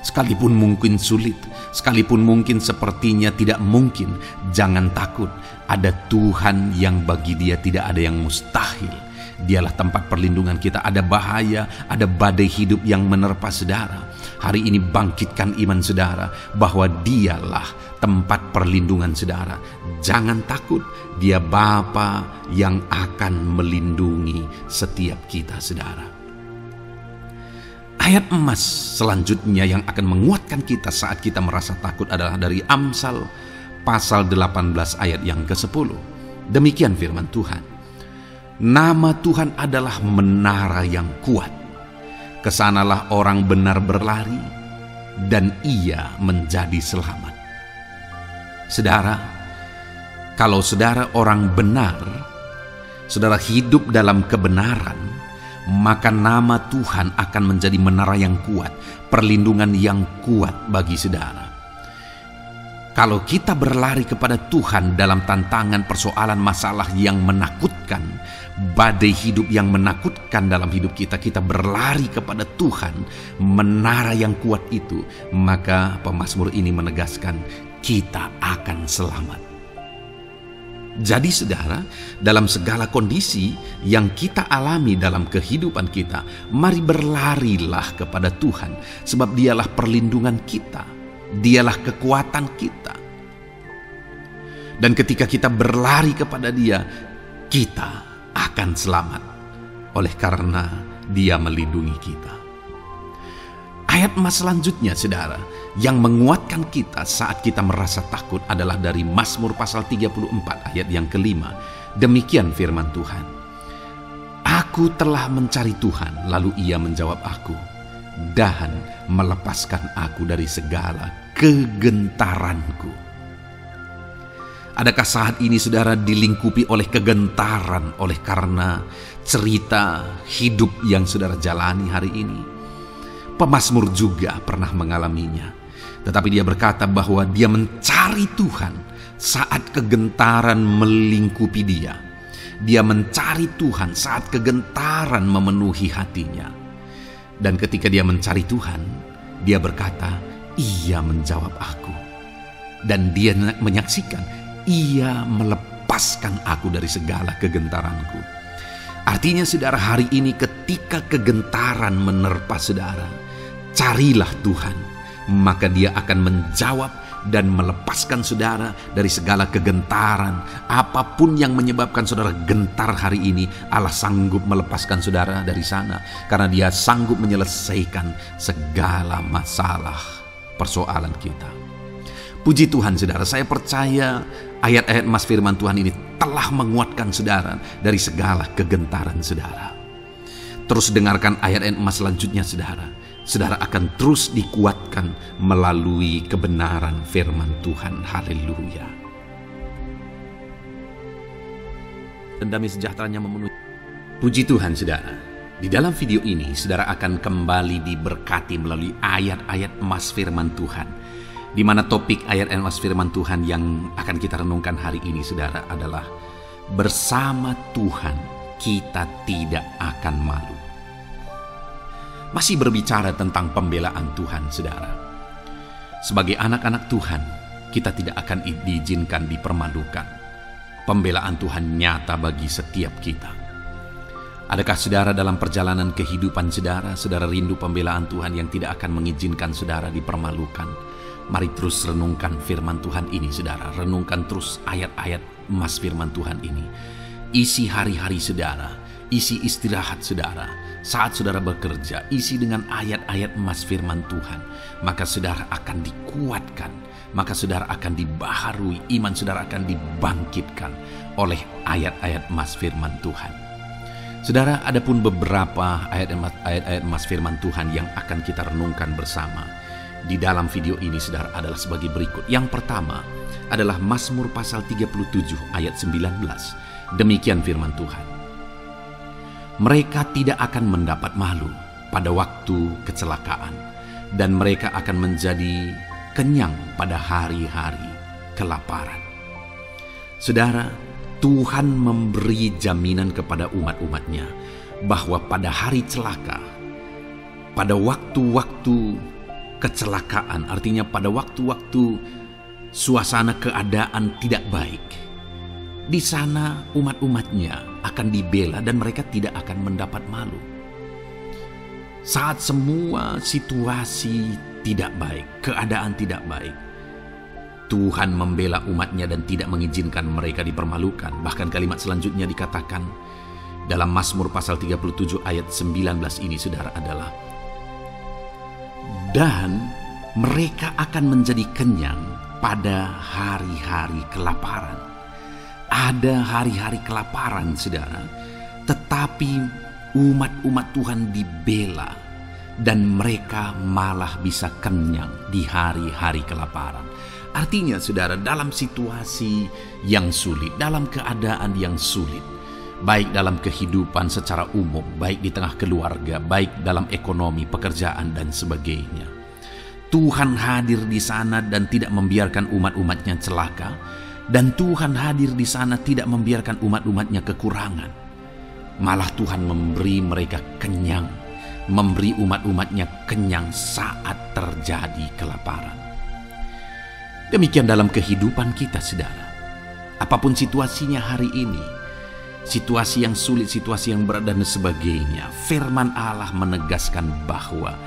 sekalipun mungkin sulit, sekalipun mungkin sepertinya tidak mungkin, jangan takut. Ada Tuhan yang bagi Dia tidak ada yang mustahil. Dialah tempat perlindungan kita. Ada bahaya, ada badai hidup yang menerpa saudara. Hari ini bangkitkan iman saudara bahwa Dialah tempat perlindungan saudara. Jangan takut, Dia Bapa yang akan melindungi setiap kita saudara. Ayat emas selanjutnya yang akan menguatkan kita saat kita merasa takut adalah dari Amsal pasal 18 ayat yang ke-10. Demikian firman Tuhan. Nama Tuhan adalah menara yang kuat. Kesanalah orang benar berlari dan ia menjadi selamat. Saudara, kalau saudara orang benar, saudara hidup dalam kebenaran, maka nama Tuhan akan menjadi menara yang kuat, perlindungan yang kuat bagi saudara. Kalau kita berlari kepada Tuhan dalam tantangan persoalan masalah yang menakutkan, badai hidup yang menakutkan dalam hidup kita, kita berlari kepada Tuhan, menara yang kuat itu, maka pemazmur ini menegaskan kita akan selamat. Jadi saudara, dalam segala kondisi yang kita alami dalam kehidupan kita, mari berlarilah kepada Tuhan, sebab Dialah perlindungan kita. Dialah kekuatan kita. Dan ketika kita berlari kepada Dia, kita akan selamat. Oleh karena Dia melindungi kita. Ayat emas selanjutnya saudara, yang menguatkan kita saat kita merasa takut adalah dari Mazmur pasal 34 ayat yang kelima. Demikian firman Tuhan. Aku telah mencari Tuhan, lalu Ia menjawab aku, dan melepaskan aku dari segala kegentaranku. Adakah saat ini saudara dilingkupi oleh kegentaran oleh karena cerita hidup yang saudara jalani hari ini? Pemazmur juga pernah mengalaminya. Tetapi dia berkata bahwa dia mencari Tuhan saat kegentaran melingkupi dia. Dia mencari Tuhan saat kegentaran memenuhi hatinya. Dan ketika dia mencari Tuhan, dia berkata, Ia menjawab aku. Dan dia menyaksikan, Ia melepaskan aku dari segala kegentaranku. Artinya saudara, hari ini ketika kegentaran menerpa saudara, carilah Tuhan, maka Dia akan menjawab dan melepaskan saudara dari segala kegentaran. Apapun yang menyebabkan saudara gentar hari ini, Allah sanggup melepaskan saudara dari sana, karena Dia sanggup menyelesaikan segala masalah persoalan kita. Puji Tuhan saudara, saya percaya ayat-ayat emas firman Tuhan ini telah menguatkan saudara dari segala kegentaran saudara. Terus dengarkan ayat-ayat emas selanjutnya saudara. Saudara akan terus dikuatkan melalui kebenaran firman Tuhan. Haleluya. Dan damai sejahteranya memenuhi. Puji Tuhan saudara. Di dalam video ini saudara akan kembali diberkati melalui ayat-ayat emas firman Tuhan. Di mana topik ayat emas firman Tuhan yang akan kita renungkan hari ini saudara adalah bersama Tuhan kita tidak akan malu. Masih berbicara tentang pembelaan Tuhan saudara. Sebagai anak-anak Tuhan, kita tidak akan diizinkan dipermalukan. Pembelaan Tuhan nyata bagi setiap kita. Adakah saudara dalam perjalanan kehidupan saudara, saudara rindu pembelaan Tuhan yang tidak akan mengizinkan saudara dipermalukan? Mari terus renungkan firman Tuhan ini saudara. Renungkan terus ayat-ayat emas firman Tuhan ini. Isi hari-hari saudara, isi istirahat saudara. Saat saudara bekerja, isi dengan ayat-ayat emas firman Tuhan. Maka saudara akan dikuatkan. Maka saudara akan dibaharui. Iman saudara akan dibangkitkan oleh ayat-ayat emas firman Tuhan. Saudara, ada pun beberapa ayat-ayat emas firman Tuhan yang akan kita renungkan bersama di dalam video ini saudara adalah sebagai berikut. Yang pertama adalah Mazmur pasal 37 ayat 19. Demikian firman Tuhan. Mereka tidak akan mendapat malu pada waktu kecelakaan, dan mereka akan menjadi kenyang pada hari-hari kelaparan. Saudara, Tuhan memberi jaminan kepada umat-umatnya bahwa pada hari celaka, pada waktu-waktu kecelakaan, artinya pada waktu-waktu suasana keadaan tidak baik, di sana umat-umatnya akan dibela dan mereka tidak akan mendapat malu. Saat semua situasi tidak baik, keadaan tidak baik, Tuhan membela umatnya dan tidak mengizinkan mereka dipermalukan. Bahkan kalimat selanjutnya dikatakan dalam Mazmur pasal 37 ayat 19 ini saudara adalah, dan mereka akan menjadi kenyang pada hari-hari kelaparan. Ada hari-hari kelaparan saudara, tetapi umat-umat Tuhan dibela dan mereka malah bisa kenyang di hari-hari kelaparan. Artinya saudara, dalam situasi yang sulit, dalam keadaan yang sulit, baik dalam kehidupan secara umum, baik di tengah keluarga, baik dalam ekonomi, pekerjaan dan sebagainya, Tuhan hadir di sana dan tidak membiarkan umat-umatnya celaka. Dan Tuhan hadir di sana tidak membiarkan umat-umatnya kekurangan. Malah Tuhan memberi mereka kenyang, memberi umat-umatnya kenyang saat terjadi kelaparan. Demikian dalam kehidupan kita, saudara. Apapun situasinya hari ini, situasi yang sulit, situasi yang berat dan sebagainya, firman Allah menegaskan bahwa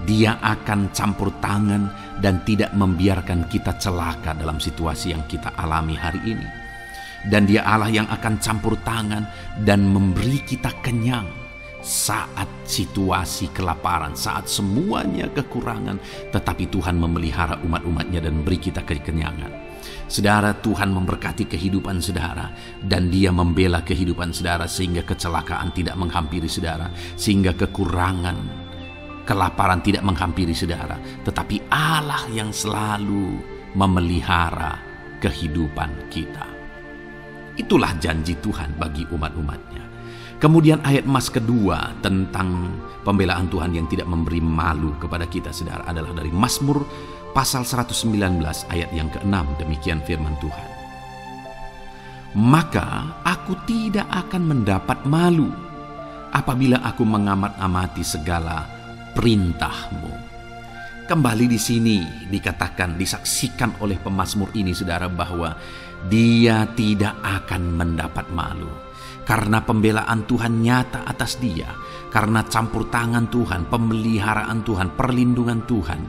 Dia akan campur tangan dan tidak membiarkan kita celaka dalam situasi yang kita alami hari ini. Dan Dia Allah yang akan campur tangan dan memberi kita kenyang saat situasi kelaparan, saat semuanya kekurangan, tetapi Tuhan memelihara umat-umatnya dan beri kita kekenyangan. Saudara, Tuhan memberkati kehidupan saudara dan Dia membela kehidupan saudara sehingga kecelakaan tidak menghampiri saudara, sehingga kekurangan, kelaparan tidak menghampiri saudara, tetapi Allah yang selalu memelihara kehidupan kita. Itulah janji Tuhan bagi umat-umatnya. Kemudian ayat emas kedua tentang pembelaan Tuhan yang tidak memberi malu kepada kita, saudara, adalah dari Mazmur pasal 119 ayat yang ke-6. Demikian firman Tuhan. Maka aku tidak akan mendapat malu apabila aku mengamat-amati segala perintah-Mu. Kembali di sini dikatakan, disaksikan oleh pemazmur ini, saudara, bahwa dia tidak akan mendapat malu karena pembelaan Tuhan nyata atas dia, karena campur tangan Tuhan, pemeliharaan Tuhan, perlindungan Tuhan,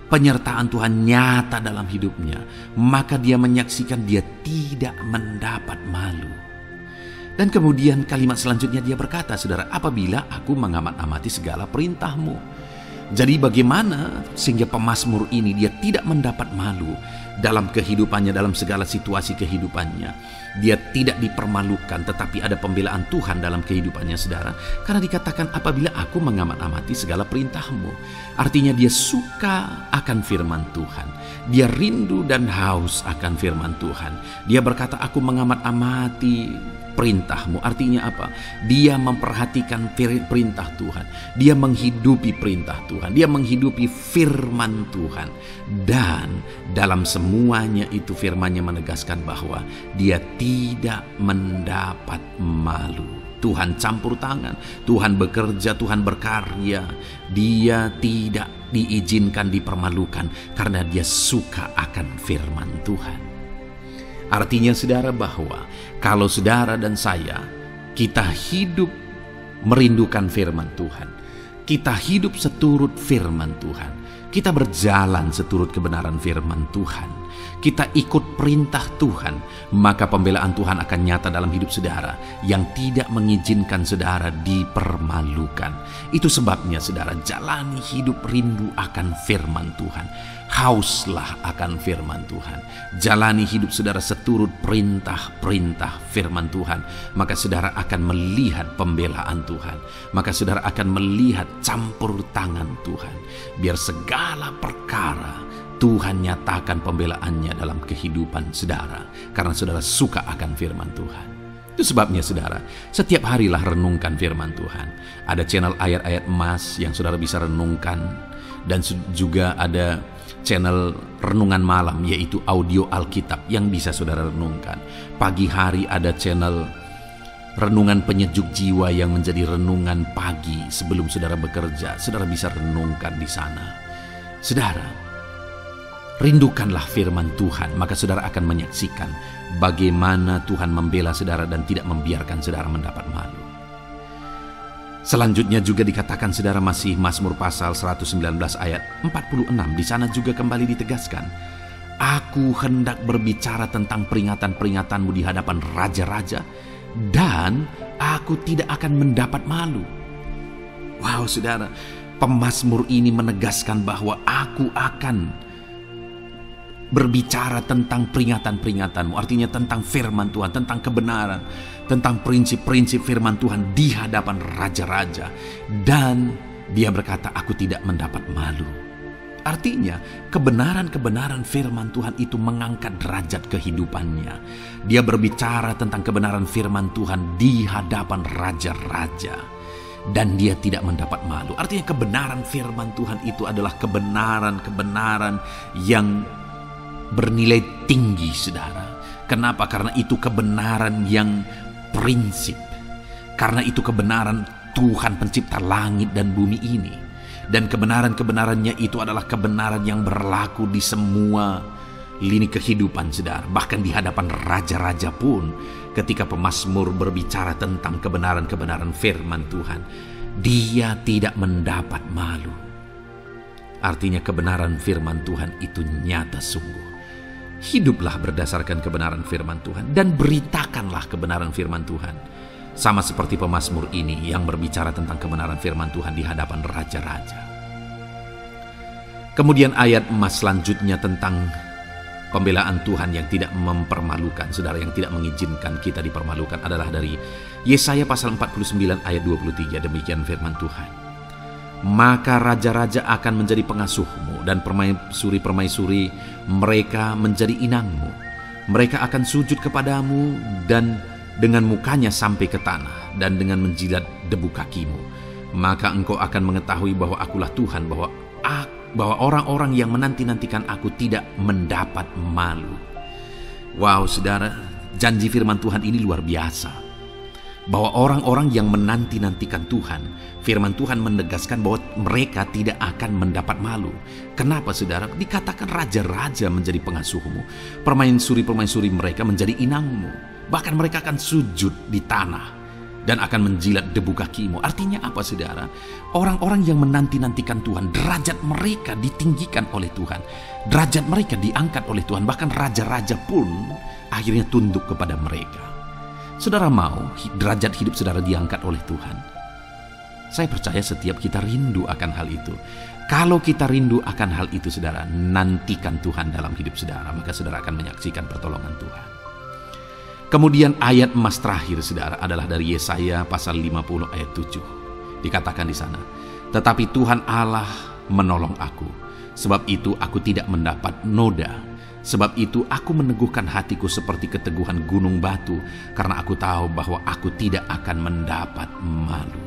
penyertaan Tuhan nyata dalam hidupnya. Maka dia menyaksikan dia tidak mendapat malu. Dan kemudian kalimat selanjutnya dia berkata, saudara, apabila aku mengamat-amati segala perintah-Mu. Jadi bagaimana sehingga pemazmur ini dia tidak mendapat malu dalam kehidupannya, dalam segala situasi kehidupannya. Dia tidak dipermalukan, tetapi ada pembelaan Tuhan dalam kehidupannya, saudara. Karena dikatakan apabila aku mengamat-amati segala perintah-Mu. Artinya dia suka akan firman Tuhan. Dia rindu dan haus akan firman Tuhan. Dia berkata, aku mengamat-amati perintah-Mu. Artinya apa? Dia memperhatikan perintah Tuhan. Dia menghidupi perintah Tuhan. Dia menghidupi firman Tuhan. Dan dalam semuanya itu firman-Nya menegaskan bahwa dia tidak mendapat malu. Tuhan campur tangan, Tuhan bekerja, Tuhan berkarya. Dia tidak diizinkan dipermalukan karena dia suka akan firman Tuhan. Artinya, saudara, bahwa kalau saudara dan saya, kita hidup merindukan firman Tuhan, kita hidup seturut firman Tuhan, kita berjalan seturut kebenaran firman Tuhan, kita ikut perintah Tuhan, maka pembelaan Tuhan akan nyata dalam hidup saudara yang tidak mengizinkan saudara dipermalukan. Itu sebabnya, saudara, jalani hidup rindu akan firman Tuhan. Hauslah akan firman Tuhan. Jalani hidup saudara seturut perintah-perintah firman Tuhan. Maka saudara akan melihat pembelaan Tuhan. Maka saudara akan melihat campur tangan Tuhan. Biar segala perkara Tuhan nyatakan pembelaannya dalam kehidupan saudara. Karena saudara suka akan firman Tuhan. Itu sebabnya, saudara, setiap harilah renungkan firman Tuhan. Ada channel ayat-ayat emas yang saudara bisa renungkan. Dan juga ada channel renungan malam, yaitu audio Alkitab yang bisa saudara renungkan. Pagi hari ada channel renungan penyejuk jiwa yang menjadi renungan pagi sebelum saudara bekerja. Saudara bisa renungkan di sana. Saudara, rindukanlah firman Tuhan, maka saudara akan menyaksikan bagaimana Tuhan membela saudara dan tidak membiarkan saudara mendapat malu. Selanjutnya juga dikatakan, saudara, masih Mazmur pasal 119 ayat 46. Di sana juga kembali ditegaskan, aku hendak berbicara tentang peringatan-peringatanmu di hadapan raja-raja, dan aku tidak akan mendapat malu. Wow, saudara, pemazmur ini menegaskan bahwa aku akan berbicara tentang peringatan-peringatanmu. Artinya tentang firman Tuhan, tentang kebenaran, tentang prinsip-prinsip firman Tuhan di hadapan raja-raja. Dan dia berkata, aku tidak mendapat malu. Artinya kebenaran-kebenaran firman Tuhan itu mengangkat derajat kehidupannya. Dia berbicara tentang kebenaran firman Tuhan di hadapan raja-raja. dan dia tidak mendapat malu. Artinya kebenaran firman Tuhan itu adalah kebenaran yang bernilai tinggi, saudara. Kenapa? Karena itu kebenaran yang prinsip. Karena itu kebenaran Tuhan pencipta langit dan bumi ini. Dan kebenaran-kebenarannya itu adalah kebenaran yang berlaku di semua lini kehidupan, saudara. Bahkan di hadapan raja-raja pun, ketika pemazmur berbicara tentang kebenaran-kebenaran firman Tuhan, dia tidak mendapat malu. Artinya kebenaran firman Tuhan itu nyata sungguh. Hiduplah berdasarkan kebenaran firman Tuhan dan beritakanlah kebenaran firman Tuhan. Sama seperti pemazmur ini yang berbicara tentang kebenaran firman Tuhan di hadapan raja-raja. Kemudian ayat emas selanjutnya tentang pembelaan Tuhan yang tidak mempermalukan, saudara, yang tidak mengizinkan kita dipermalukan adalah dari Yesaya pasal 49 ayat 23. Demikian firman Tuhan. Maka raja-raja akan menjadi pengasuhmu dan permaisuri-permaisuri mereka menjadi inangmu. Mereka akan sujud kepadamu dan dengan mukanya sampai ke tanah dan dengan menjilat debu kakimu. Maka engkau akan mengetahui bahwa akulah Tuhan, bahwa orang-orang yang menanti-nantikan aku tidak mendapat malu. Wow, saudara, janji firman Tuhan ini luar biasa. Bahwa orang-orang yang menanti-nantikan Tuhan, firman Tuhan menegaskan bahwa mereka tidak akan mendapat malu. Kenapa, saudara? Dikatakan raja-raja menjadi pengasuhmu, permaisuri-permaisuri mereka menjadi inangmu. Bahkan mereka akan sujud di tanah dan akan menjilat debu kakimu. Artinya apa, saudara? Orang-orang yang menanti-nantikan Tuhan, derajat mereka ditinggikan oleh Tuhan. Derajat mereka diangkat oleh Tuhan. Bahkan raja-raja pun akhirnya tunduk kepada mereka. Saudara mau derajat hidup saudara diangkat oleh Tuhan? Saya percaya setiap kita rindu akan hal itu. Kalau kita rindu akan hal itu, saudara, nantikan Tuhan dalam hidup saudara, maka saudara akan menyaksikan pertolongan Tuhan. Kemudian ayat emas terakhir, saudara, adalah dari Yesaya pasal 50 ayat 7. Dikatakan di sana, tetapi Tuhan Allah menolong aku, sebab itu aku tidak mendapat noda. Sebab itu aku meneguhkan hatiku seperti keteguhan gunung batu, karena aku tahu bahwa aku tidak akan mendapat malu.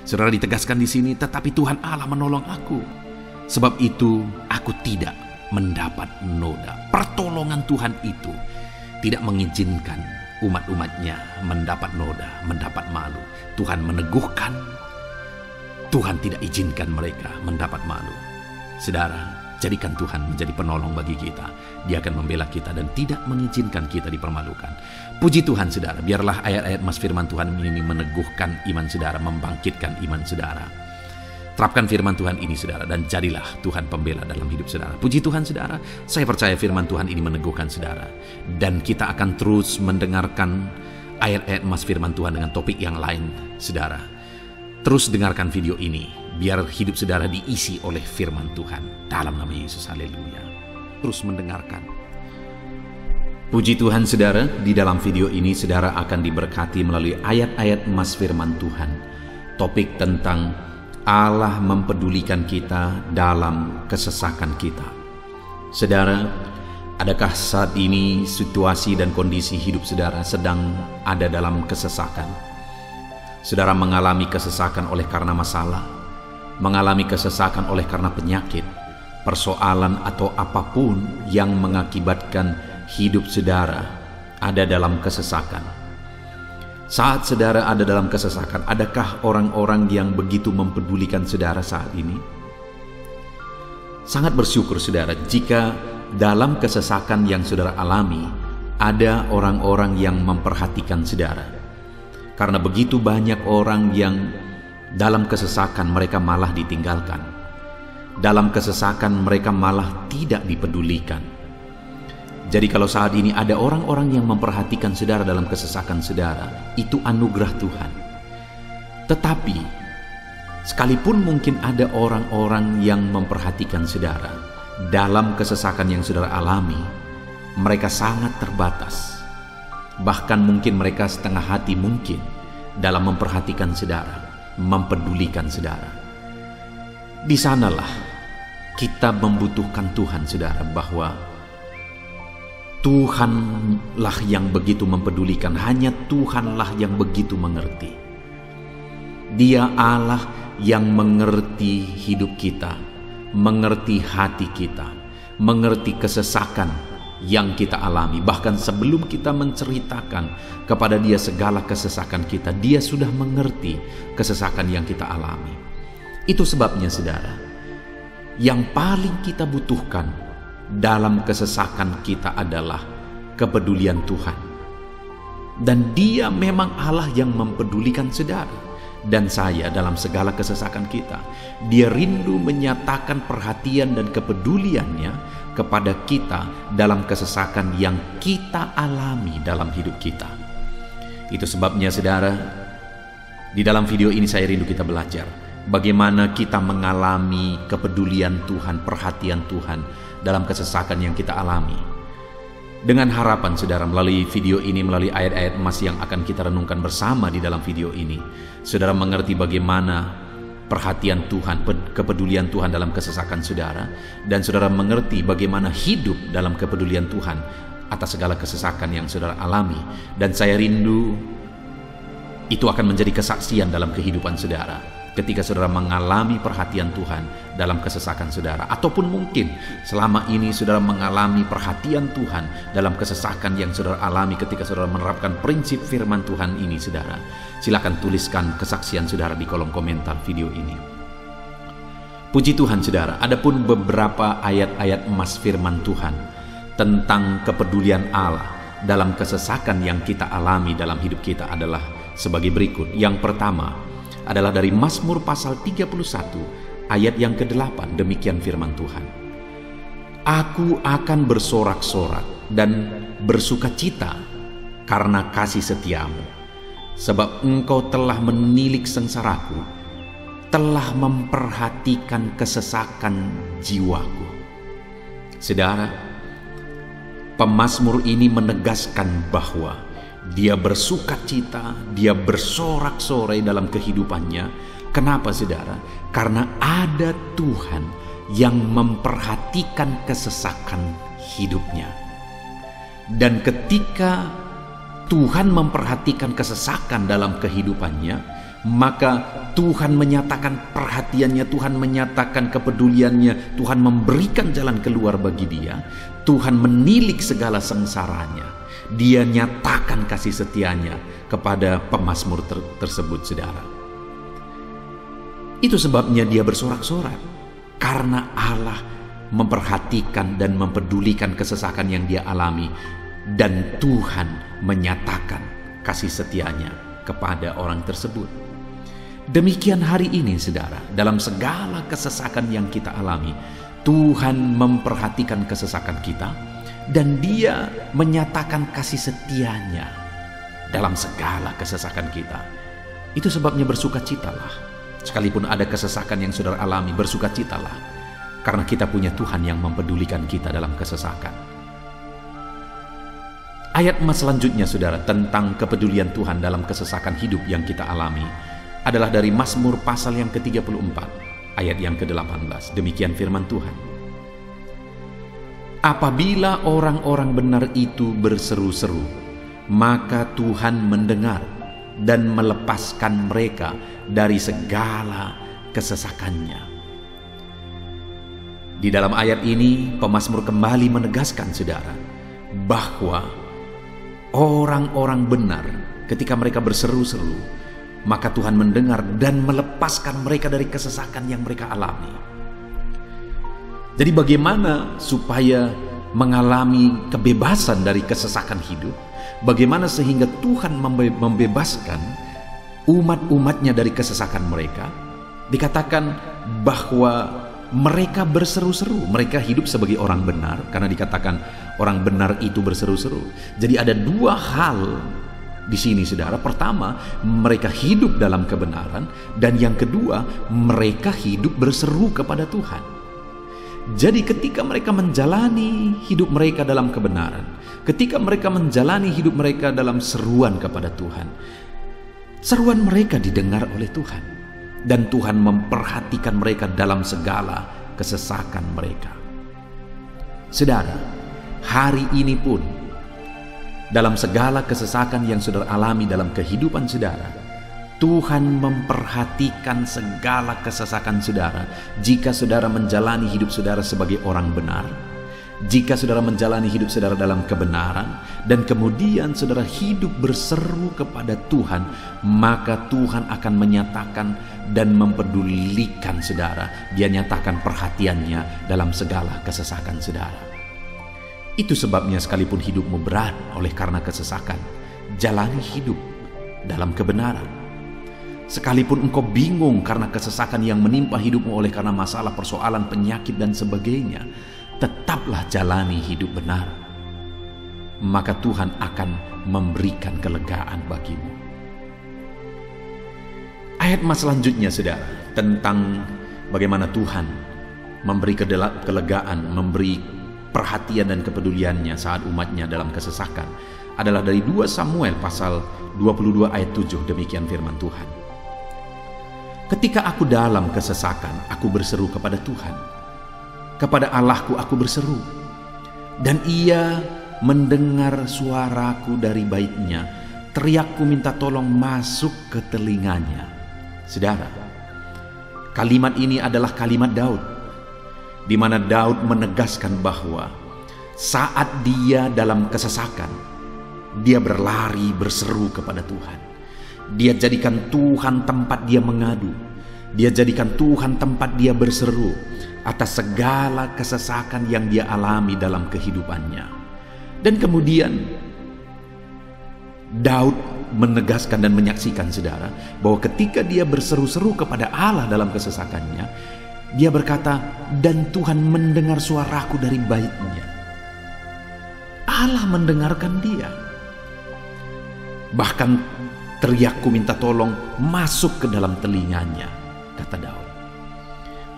Saudara, ditegaskan di sini, tetapi Tuhan Allah menolong aku. Sebab itu aku tidak mendapat noda. Pertolongan Tuhan itu tidak mengizinkan umat-umatnya mendapat noda, mendapat malu. Tuhan meneguhkan, Tuhan tidak izinkan mereka mendapat malu. Saudara, jadikan Tuhan menjadi penolong bagi kita. Dia akan membela kita dan tidak mengizinkan kita dipermalukan. Puji Tuhan, saudara, biarlah ayat-ayat emas firman Tuhan ini meneguhkan iman saudara, membangkitkan iman saudara. Terapkan firman Tuhan ini, saudara, dan jadilah Tuhan pembela dalam hidup saudara. Puji Tuhan, saudara, saya percaya firman Tuhan ini meneguhkan saudara. Dan kita akan terus mendengarkan ayat-ayat emas firman Tuhan dengan topik yang lain, saudara. Terus dengarkan video ini, biar hidup saudara diisi oleh firman Tuhan. Dalam nama Yesus, haleluya. Terus mendengarkan. Puji Tuhan, saudara, di dalam video ini saudara akan diberkati melalui ayat-ayat emas firman Tuhan. Topik tentang Allah mempedulikan kita dalam kesesakan kita. Saudara, adakah saat ini situasi dan kondisi hidup saudara sedang ada dalam kesesakan? Saudara mengalami kesesakan oleh karena masalah, mengalami kesesakan oleh karena penyakit, persoalan atau apapun yang mengakibatkan hidup saudara ada dalam kesesakan. Saat saudara ada dalam kesesakan, adakah orang-orang yang begitu mempedulikan saudara saat ini? Sangat bersyukur, saudara, jika dalam kesesakan yang saudara alami, ada orang-orang yang memperhatikan saudara. Karena begitu banyak orang yang dalam kesesakan mereka malah ditinggalkan. Dalam kesesakan mereka malah tidak dipedulikan. Jadi kalau saat ini ada orang-orang yang memperhatikan saudara dalam kesesakan saudara, itu anugerah Tuhan. Tetapi, sekalipun mungkin ada orang-orang yang memperhatikan saudara dalam kesesakan yang saudara alami, mereka sangat terbatas. Bahkan mungkin mereka setengah hati mungkin dalam memperhatikan saudara, mempedulikan saudara. Di sanalah kita membutuhkan Tuhan, saudara, bahwa Tuhanlah yang begitu mempedulikan, hanya Tuhanlah yang begitu mengerti. Dia Allah yang mengerti hidup kita, mengerti hati kita, mengerti kesesakan yang kita alami. Bahkan sebelum kita menceritakan kepada Dia segala kesesakan kita, Dia sudah mengerti kesesakan yang kita alami. Itu sebabnya saudara, yang paling kita butuhkan dalam kesesakan kita adalah kepedulian Tuhan. Dan Dia memang Allah yang mempedulikan saudara dan saya dalam segala kesesakan kita. Dia rindu menyatakan perhatian dan kepeduliannya kepada kita dalam kesesakan yang kita alami dalam hidup kita. Itu sebabnya saudara, di dalam video ini saya rindu kita belajar bagaimana kita mengalami kepedulian Tuhan, perhatian Tuhan dalam kesesakan yang kita alami. Dengan harapan saudara melalui video ini, melalui ayat-ayat emas yang akan kita renungkan bersama di dalam video ini, saudara mengerti bagaimana perhatian Tuhan, kepedulian Tuhan dalam kesesakan saudara, dan saudara mengerti bagaimana hidup dalam kepedulian Tuhan atas segala kesesakan yang saudara alami. Dan saya rindu itu akan menjadi kesaksian dalam kehidupan saudara ketika saudara mengalami perhatian Tuhan dalam kesesakan saudara, ataupun mungkin selama ini saudara mengalami perhatian Tuhan dalam kesesakan yang saudara alami ketika saudara menerapkan prinsip firman Tuhan ini. Saudara, silakan tuliskan kesaksian saudara di kolom komentar video ini. Puji Tuhan saudara, adapun beberapa ayat-ayat emas firman Tuhan tentang kepedulian Allah dalam kesesakan yang kita alami dalam hidup kita adalah sebagai berikut. Yang pertama adalah dari Mazmur pasal 31 ayat yang ke-8. Demikian firman Tuhan. Aku akan bersorak-sorak dan bersukacita karena kasih setiamu, sebab engkau telah menilik sengsaraku, telah memperhatikan kesesakan jiwaku. Saudara, pemazmur ini menegaskan bahwa dia bersukacita, dia bersorak-sorai dalam kehidupannya. Kenapa saudara? Karena ada Tuhan yang memperhatikan kesesakan hidupnya. Dan ketika Tuhan memperhatikan kesesakan dalam kehidupannya, maka Tuhan menyatakan perhatiannya, Tuhan menyatakan kepeduliannya, Tuhan memberikan jalan keluar bagi dia. Tuhan menilik segala sengsaranya. Dia nyatakan kasih setianya kepada pemazmur tersebut saudara. Itu sebabnya dia bersorak-sorak, karena Allah memperhatikan dan mempedulikan kesesakan yang dia alami, dan Tuhan menyatakan kasih setianya kepada orang tersebut. Demikian hari ini saudara, dalam segala kesesakan yang kita alami, Tuhan memperhatikan kesesakan kita, dan Dia menyatakan kasih setianya dalam segala kesesakan kita. Itu sebabnya bersukacitalah. Sekalipun ada kesesakan yang saudara alami, bersukacitalah, karena kita punya Tuhan yang mempedulikan kita dalam kesesakan. Ayat emas selanjutnya saudara tentang kepedulian Tuhan dalam kesesakan hidup yang kita alami adalah dari Mazmur pasal yang ke-34 ayat yang ke-18. Demikian firman Tuhan. Apabila orang-orang benar itu berseru-seru, maka Tuhan mendengar dan melepaskan mereka dari segala kesesakannya. Di dalam ayat ini, pemazmur kembali menegaskan saudara, bahwa orang-orang benar ketika mereka berseru-seru, maka Tuhan mendengar dan melepaskan mereka dari kesesakan yang mereka alami. Jadi bagaimana supaya mengalami kebebasan dari kesesakan hidup? Bagaimana sehingga Tuhan membebaskan umat-umatnya dari kesesakan mereka? Dikatakan bahwa mereka berseru-seru, mereka hidup sebagai orang benar, karena dikatakan orang benar itu berseru-seru. Jadi ada dua hal di sini saudara. Pertama, mereka hidup dalam kebenaran, dan yang kedua, mereka hidup berseru kepada Tuhan. Jadi ketika mereka menjalani hidup mereka dalam kebenaran, ketika mereka menjalani hidup mereka dalam seruan kepada Tuhan, seruan mereka didengar oleh Tuhan, dan Tuhan memperhatikan mereka dalam segala kesesakan mereka. Saudara, hari ini pun dalam segala kesesakan yang saudara alami dalam kehidupan saudara, Tuhan memperhatikan segala kesesakan saudara jika saudara menjalani hidup saudara sebagai orang benar. Jika saudara menjalani hidup saudara dalam kebenaran dan kemudian saudara hidup berseru kepada Tuhan, maka Tuhan akan menyatakan dan mempedulikan saudara. Dia nyatakan perhatiannya dalam segala kesesakan saudara. Itu sebabnya sekalipun hidupmu berat oleh karena kesesakan, jalani hidup dalam kebenaran. Sekalipun engkau bingung karena kesesakan yang menimpa hidupmu oleh karena masalah, persoalan, penyakit dan sebagainya, tetaplah jalani hidup benar. Maka Tuhan akan memberikan kelegaan bagimu. Ayat mas selanjutnya saudara, tentang bagaimana Tuhan memberi kelegaan, memberi perhatian dan kepeduliannya saat umatnya dalam kesesakan, adalah dari 2 Samuel pasal 22 ayat 7. Demikian firman Tuhan. Ketika aku dalam kesesakan, aku berseru kepada Tuhan. Kepada Allahku aku berseru, dan Ia mendengar suaraku dari baitnya. Teriakku minta tolong masuk ke telinganya. Saudara, kalimat ini adalah kalimat Daud, di mana Daud menegaskan bahwa saat dia dalam kesesakan, dia berlari berseru kepada Tuhan. Dia jadikan Tuhan tempat dia mengadu. Dia jadikan Tuhan tempat dia berseru atas segala kesesakan yang dia alami dalam kehidupannya. Dan kemudian Daud menegaskan dan menyaksikan saudara bahwa ketika dia berseru-seru kepada Allah dalam kesesakannya, dia berkata, dan Tuhan mendengar suaraku dari baitnya. Allah mendengarkan dia. Bahkan teriakku minta tolong masuk ke dalam telinganya, kata Daud.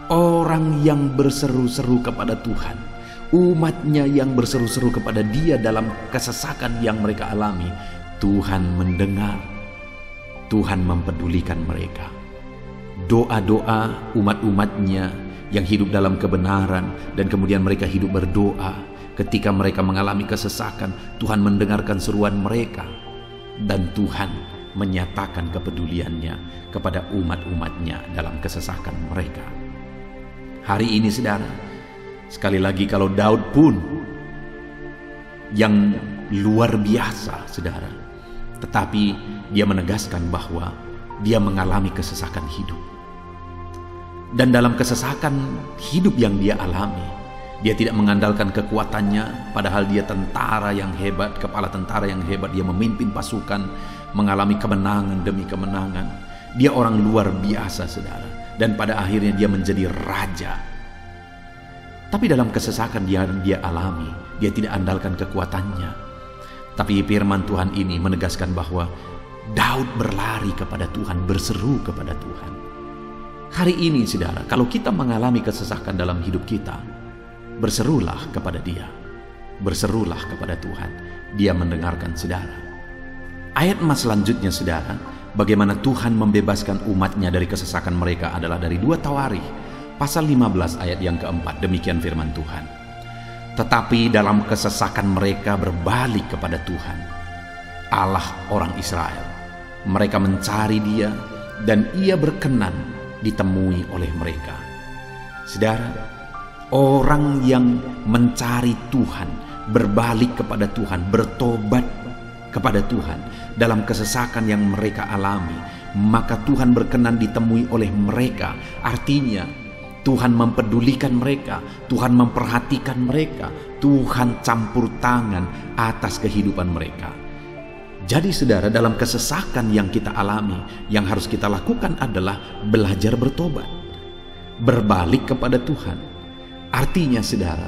Orang yang berseru-seru kepada Tuhan, umatnya yang berseru-seru kepada dia dalam kesesakan yang mereka alami, Tuhan mendengar, Tuhan mempedulikan mereka. Doa-doa umat-umatnya yang hidup dalam kebenaran dan kemudian mereka hidup berdoa, ketika mereka mengalami kesesakan, Tuhan mendengarkan seruan mereka dan Tuhan menyatakan kepeduliannya kepada umat-umatnya dalam kesesakan mereka. Hari ini saudara, sekali lagi kalau Daud pun yang luar biasa saudara, tetapi dia menegaskan bahwa dia mengalami kesesakan hidup. Dan dalam kesesakan hidup yang dia alami, dia tidak mengandalkan kekuatannya, padahal dia tentara yang hebat, kepala tentara yang hebat. Dia memimpin pasukan, mengalami kemenangan demi kemenangan. Dia orang luar biasa saudara. Dan pada akhirnya dia menjadi raja. Tapi dalam kesesakan dia alami, dia tidak andalkan kekuatannya. Tapi firman Tuhan ini menegaskan bahwa Daud berlari kepada Tuhan, berseru kepada Tuhan. Hari ini saudara, kalau kita mengalami kesesakan dalam hidup kita, berserulah kepada Dia, berserulah kepada Tuhan. Dia mendengarkan saudara. Ayat mas selanjutnya saudara, bagaimana Tuhan membebaskan umatnya dari kesesakan mereka adalah dari 2 Tawarikh pasal 15 ayat yang keempat. Demikian firman Tuhan. Tetapi dalam kesesakan mereka berbalik kepada Tuhan, Allah orang Israel. Mereka mencari Dia dan Ia berkenan ditemui oleh mereka. Saudara, orang yang mencari Tuhan, berbalik kepada Tuhan, bertobat kepada Tuhan dalam kesesakan yang mereka alami, maka Tuhan berkenan ditemui oleh mereka. Artinya Tuhan mempedulikan mereka, Tuhan memperhatikan mereka, Tuhan campur tangan atas kehidupan mereka. Jadi saudara, dalam kesesakan yang kita alami, yang harus kita lakukan adalah belajar bertobat, berbalik kepada Tuhan. Artinya saudara,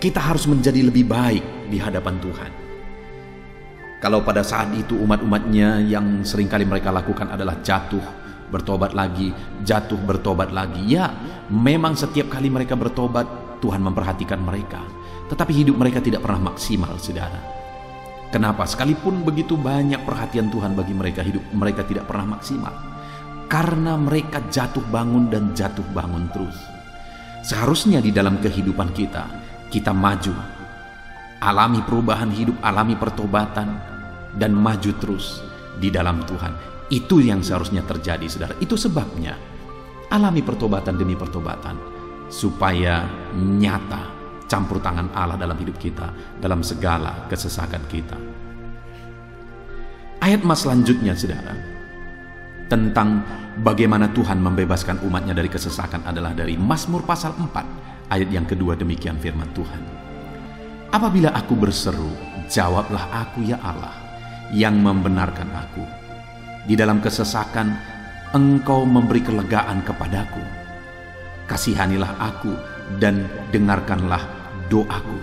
kita harus menjadi lebih baik di hadapan Tuhan. Kalau pada saat itu umat-umatnya yang seringkali mereka lakukan adalah jatuh, bertobat lagi, jatuh, bertobat lagi. Ya, memang setiap kali mereka bertobat, Tuhan memperhatikan mereka. Tetapi hidup mereka tidak pernah maksimal, saudara. Kenapa? Sekalipun begitu banyak perhatian Tuhan bagi mereka, hidup mereka tidak pernah maksimal. Karena mereka jatuh bangun dan jatuh bangun terus. Seharusnya di dalam kehidupan kita maju, alami perubahan hidup, alami pertobatan, dan maju terus. di dalam Tuhan. Itu yang seharusnya terjadi, saudara. Itu sebabnya alami pertobatan demi pertobatan, supaya nyata campur tangan Allah dalam hidup kita, dalam segala kesesakan kita. Ayat mas selanjutnya, saudara, tentang bagaimana Tuhan membebaskan umatnya dari kesesakan adalah dari Mazmur pasal 4 ayat yang kedua. Demikian firman Tuhan, apabila aku berseru, jawablah aku ya Allah, yang membenarkan aku. Di dalam kesesakan Engkau memberi kelegaan kepadaku. Kasihanilah aku dan dengarkanlah doaku.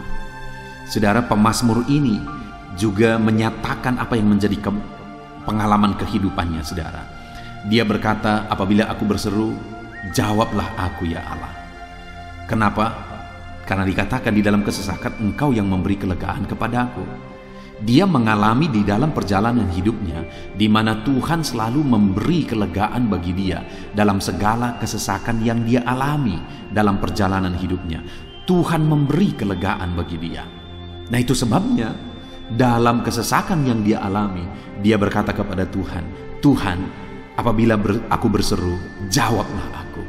Saudara, pemazmur ini juga menyatakan apa yang menjadi pengalaman kehidupannya, saudara. Dia berkata, apabila aku berseru, jawablah aku ya Allah. Kenapa? Karena dikatakan di dalam kesesakan Engkau yang memberi kelegaan kepadaku. Dia mengalami di dalam perjalanan hidupnya, di mana Tuhan selalu memberi kelegaan bagi dia dalam segala kesesakan yang dia alami dalam perjalanan hidupnya. Tuhan memberi kelegaan bagi dia. Nah, itu sebabnya dalam kesesakan yang dia alami, dia berkata kepada Tuhan, Tuhan, apabila aku berseru, jawablah aku.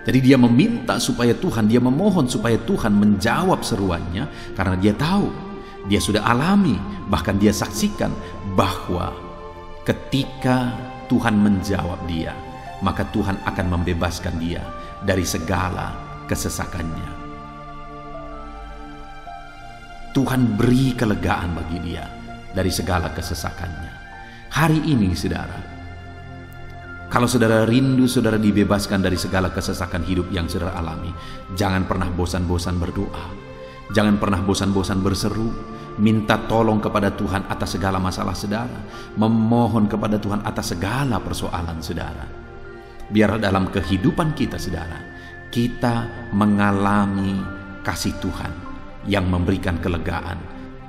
Jadi dia meminta supaya Tuhan, dia memohon supaya Tuhan menjawab seruannya, karena dia tahu, dia sudah alami, bahkan dia saksikan bahwa ketika Tuhan menjawab dia, maka Tuhan akan membebaskan dia dari segala kesesakannya. Tuhan beri kelegaan bagi dia dari segala kesesakannya. Hari ini, saudara, kalau saudara rindu saudara dibebaskan dari segala kesesakan hidup yang saudara alami, jangan pernah bosan-bosan berdoa. Jangan pernah bosan-bosan berseru, minta tolong kepada Tuhan atas segala masalah saudara, memohon kepada Tuhan atas segala persoalan saudara. Biar dalam kehidupan kita, saudara, kita mengalami kasih Tuhan yang memberikan kelegaan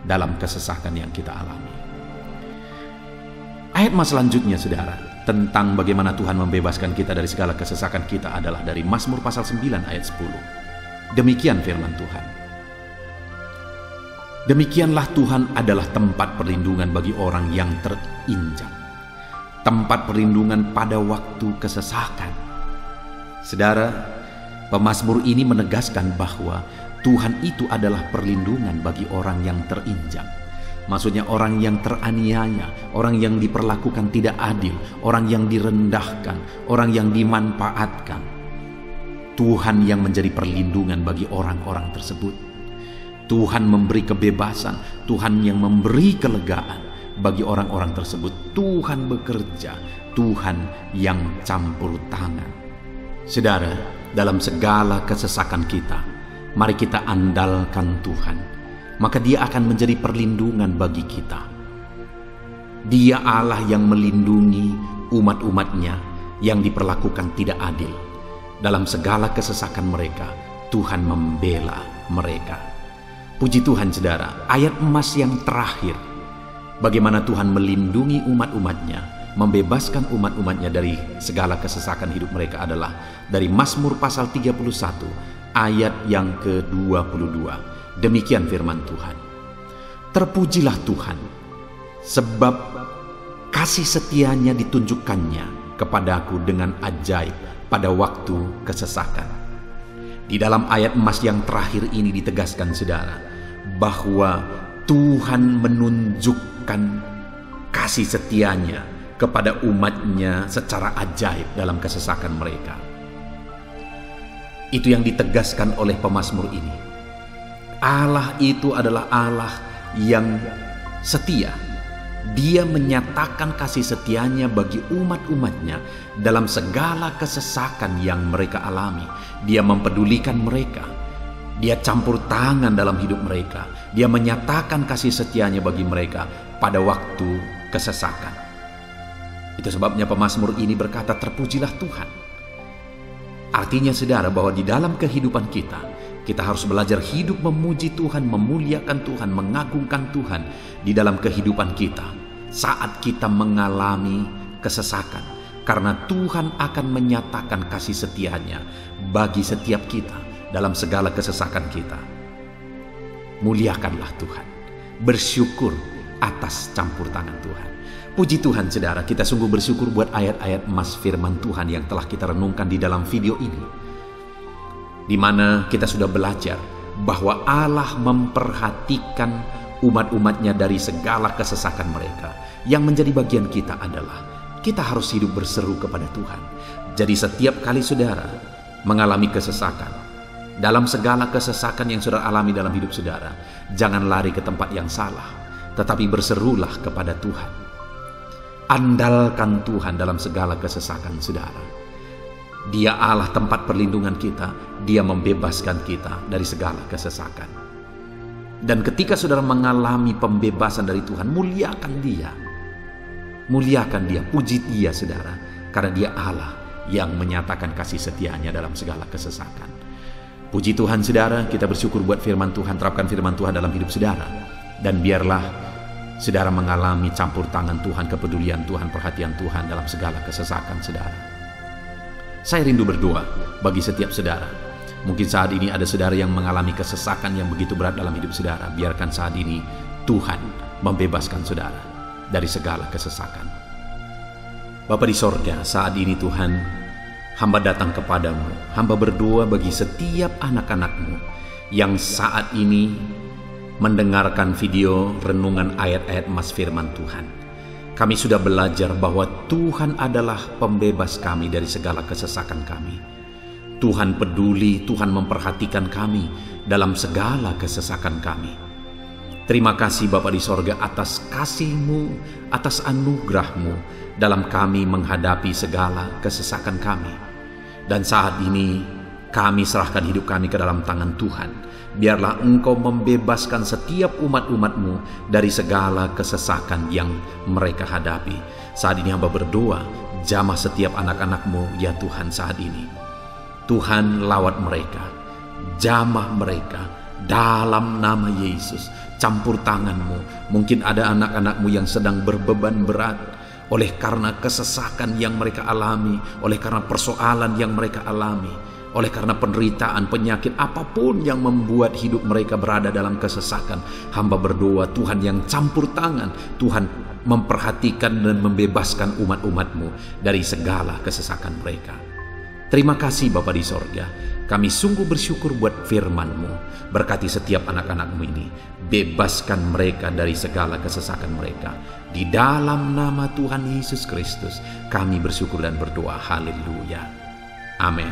dalam kesesakan yang kita alami. Ayat mas selanjutnya, saudara, tentang bagaimana Tuhan membebaskan kita dari segala kesesakan kita adalah dari Mazmur pasal 9 ayat 10. Demikian firman Tuhan, demikianlah Tuhan adalah tempat perlindungan bagi orang yang terinjak, tempat perlindungan pada waktu kesesakan. Saudara, pemazmur ini menegaskan bahwa Tuhan itu adalah perlindungan bagi orang yang terinjak. Maksudnya orang yang teraniaya, orang yang diperlakukan tidak adil, orang yang direndahkan, orang yang dimanfaatkan. Tuhan yang menjadi perlindungan bagi orang-orang tersebut. Tuhan memberi kebebasan, Tuhan yang memberi kelegaan bagi orang-orang tersebut. Tuhan bekerja, Tuhan yang campur tangan. Saudara, dalam segala kesesakan kita, mari kita andalkan Tuhan, maka Dia akan menjadi perlindungan bagi kita. Dia Allah yang melindungi umat-umatnya yang diperlakukan tidak adil. Dalam segala kesesakan mereka, Tuhan membela mereka. Puji Tuhan, saudara, ayat emas yang terakhir, bagaimana Tuhan melindungi umat-umatnya, membebaskan umat-umatnya dari segala kesesakan hidup mereka adalah dari Mazmur pasal 31 ayat yang ke-22. Demikian firman Tuhan, terpujilah Tuhan, sebab kasih setianya ditunjukkannya kepadaku dengan ajaib pada waktu kesesakan. Di dalam ayat emas yang terakhir ini ditegaskan, saudara, bahwa Tuhan menunjukkan kasih setianya kepada umatnya secara ajaib dalam kesesakan mereka. Itu yang ditegaskan oleh pemazmur ini. Allah itu adalah Allah yang setia. Dia menyatakan kasih setianya bagi umat-umatnya dalam segala kesesakan yang mereka alami. Dia mempedulikan mereka. Dia campur tangan dalam hidup mereka. Dia menyatakan kasih setianya bagi mereka pada waktu kesesakan. Itu sebabnya pemazmur ini berkata, terpujilah Tuhan. Artinya, saudara, bahwa di dalam kehidupan kita harus belajar hidup memuji Tuhan, memuliakan Tuhan, mengagungkan Tuhan di dalam kehidupan kita saat kita mengalami kesesakan. Karena Tuhan akan menyatakan kasih setianya bagi setiap kita dalam segala kesesakan kita. Muliakanlah Tuhan, bersyukur atas campur tangan Tuhan. Puji Tuhan saudara, kita sungguh bersyukur buat ayat-ayat emas firman Tuhan yang telah kita renungkan di dalam video ini, di mana kita sudah belajar bahwa Allah memperhatikan umat-umatnya dari segala kesesakan mereka. Yang menjadi bagian kita adalah kita harus hidup berseru kepada Tuhan. Jadi setiap kali saudara mengalami kesesakan, dalam segala kesesakan yang saudara alami dalam hidup saudara, jangan lari ke tempat yang salah, tetapi berserulah kepada Tuhan. Andalkan Tuhan dalam segala kesesakan saudara. Dia Allah tempat perlindungan kita. Dia membebaskan kita dari segala kesesakan. Dan ketika saudara mengalami pembebasan dari Tuhan, muliakan Dia. Muliakan Dia, puji Dia saudara. Karena Dia Allah yang menyatakan kasih setianya dalam segala kesesakan. Puji Tuhan saudara, kita bersyukur buat firman Tuhan. Terapkan firman Tuhan dalam hidup saudara. Dan biarlah saudara mengalami campur tangan Tuhan, kepedulian Tuhan, perhatian Tuhan dalam segala kesesakan saudara. Saya rindu berdoa bagi setiap saudara. Mungkin saat ini ada saudara yang mengalami kesesakan yang begitu berat dalam hidup saudara. Biarkan saat ini Tuhan membebaskan saudara dari segala kesesakan. Bapa di sorga, saat ini Tuhan, hamba datang kepadamu. Hamba berdoa bagi setiap anak-anak-Mu yang saat ini mendengarkan video renungan ayat-ayat emas firman Tuhan. Kami sudah belajar bahwa Tuhan adalah pembebas kami dari segala kesesakan kami. Tuhan peduli, Tuhan memperhatikan kami dalam segala kesesakan kami. Terima kasih Bapa di sorga atas kasih-Mu, atas anugerah-Mu dalam kami menghadapi segala kesesakan kami. Dan saat ini kami serahkan hidup kami ke dalam tangan Tuhan. Biarlah Engkau membebaskan setiap umat-umat-Mu dari segala kesesakan yang mereka hadapi. Saat ini hamba berdoa, jamah setiap anak-anak-Mu ya Tuhan saat ini. Tuhan lawat mereka, jamah mereka dalam nama Yesus. Campur tangan-Mu. Mungkin ada anak-anak-Mu yang sedang berbeban berat oleh karena kesesakan yang mereka alami, oleh karena persoalan yang mereka alami, oleh karena penderitaan, penyakit, apapun yang membuat hidup mereka berada dalam kesesakan. Hamba berdoa Tuhan yang campur tangan, Tuhan memperhatikan dan membebaskan umat-umat-Mu dari segala kesesakan mereka. Terima kasih Bapa di sorga. Kami sungguh bersyukur buat firman-Mu. Berkati setiap anak-anak-Mu ini. Bebaskan mereka dari segala kesesakan mereka. Di dalam nama Tuhan Yesus Kristus kami bersyukur dan berdoa. Haleluya. Amin.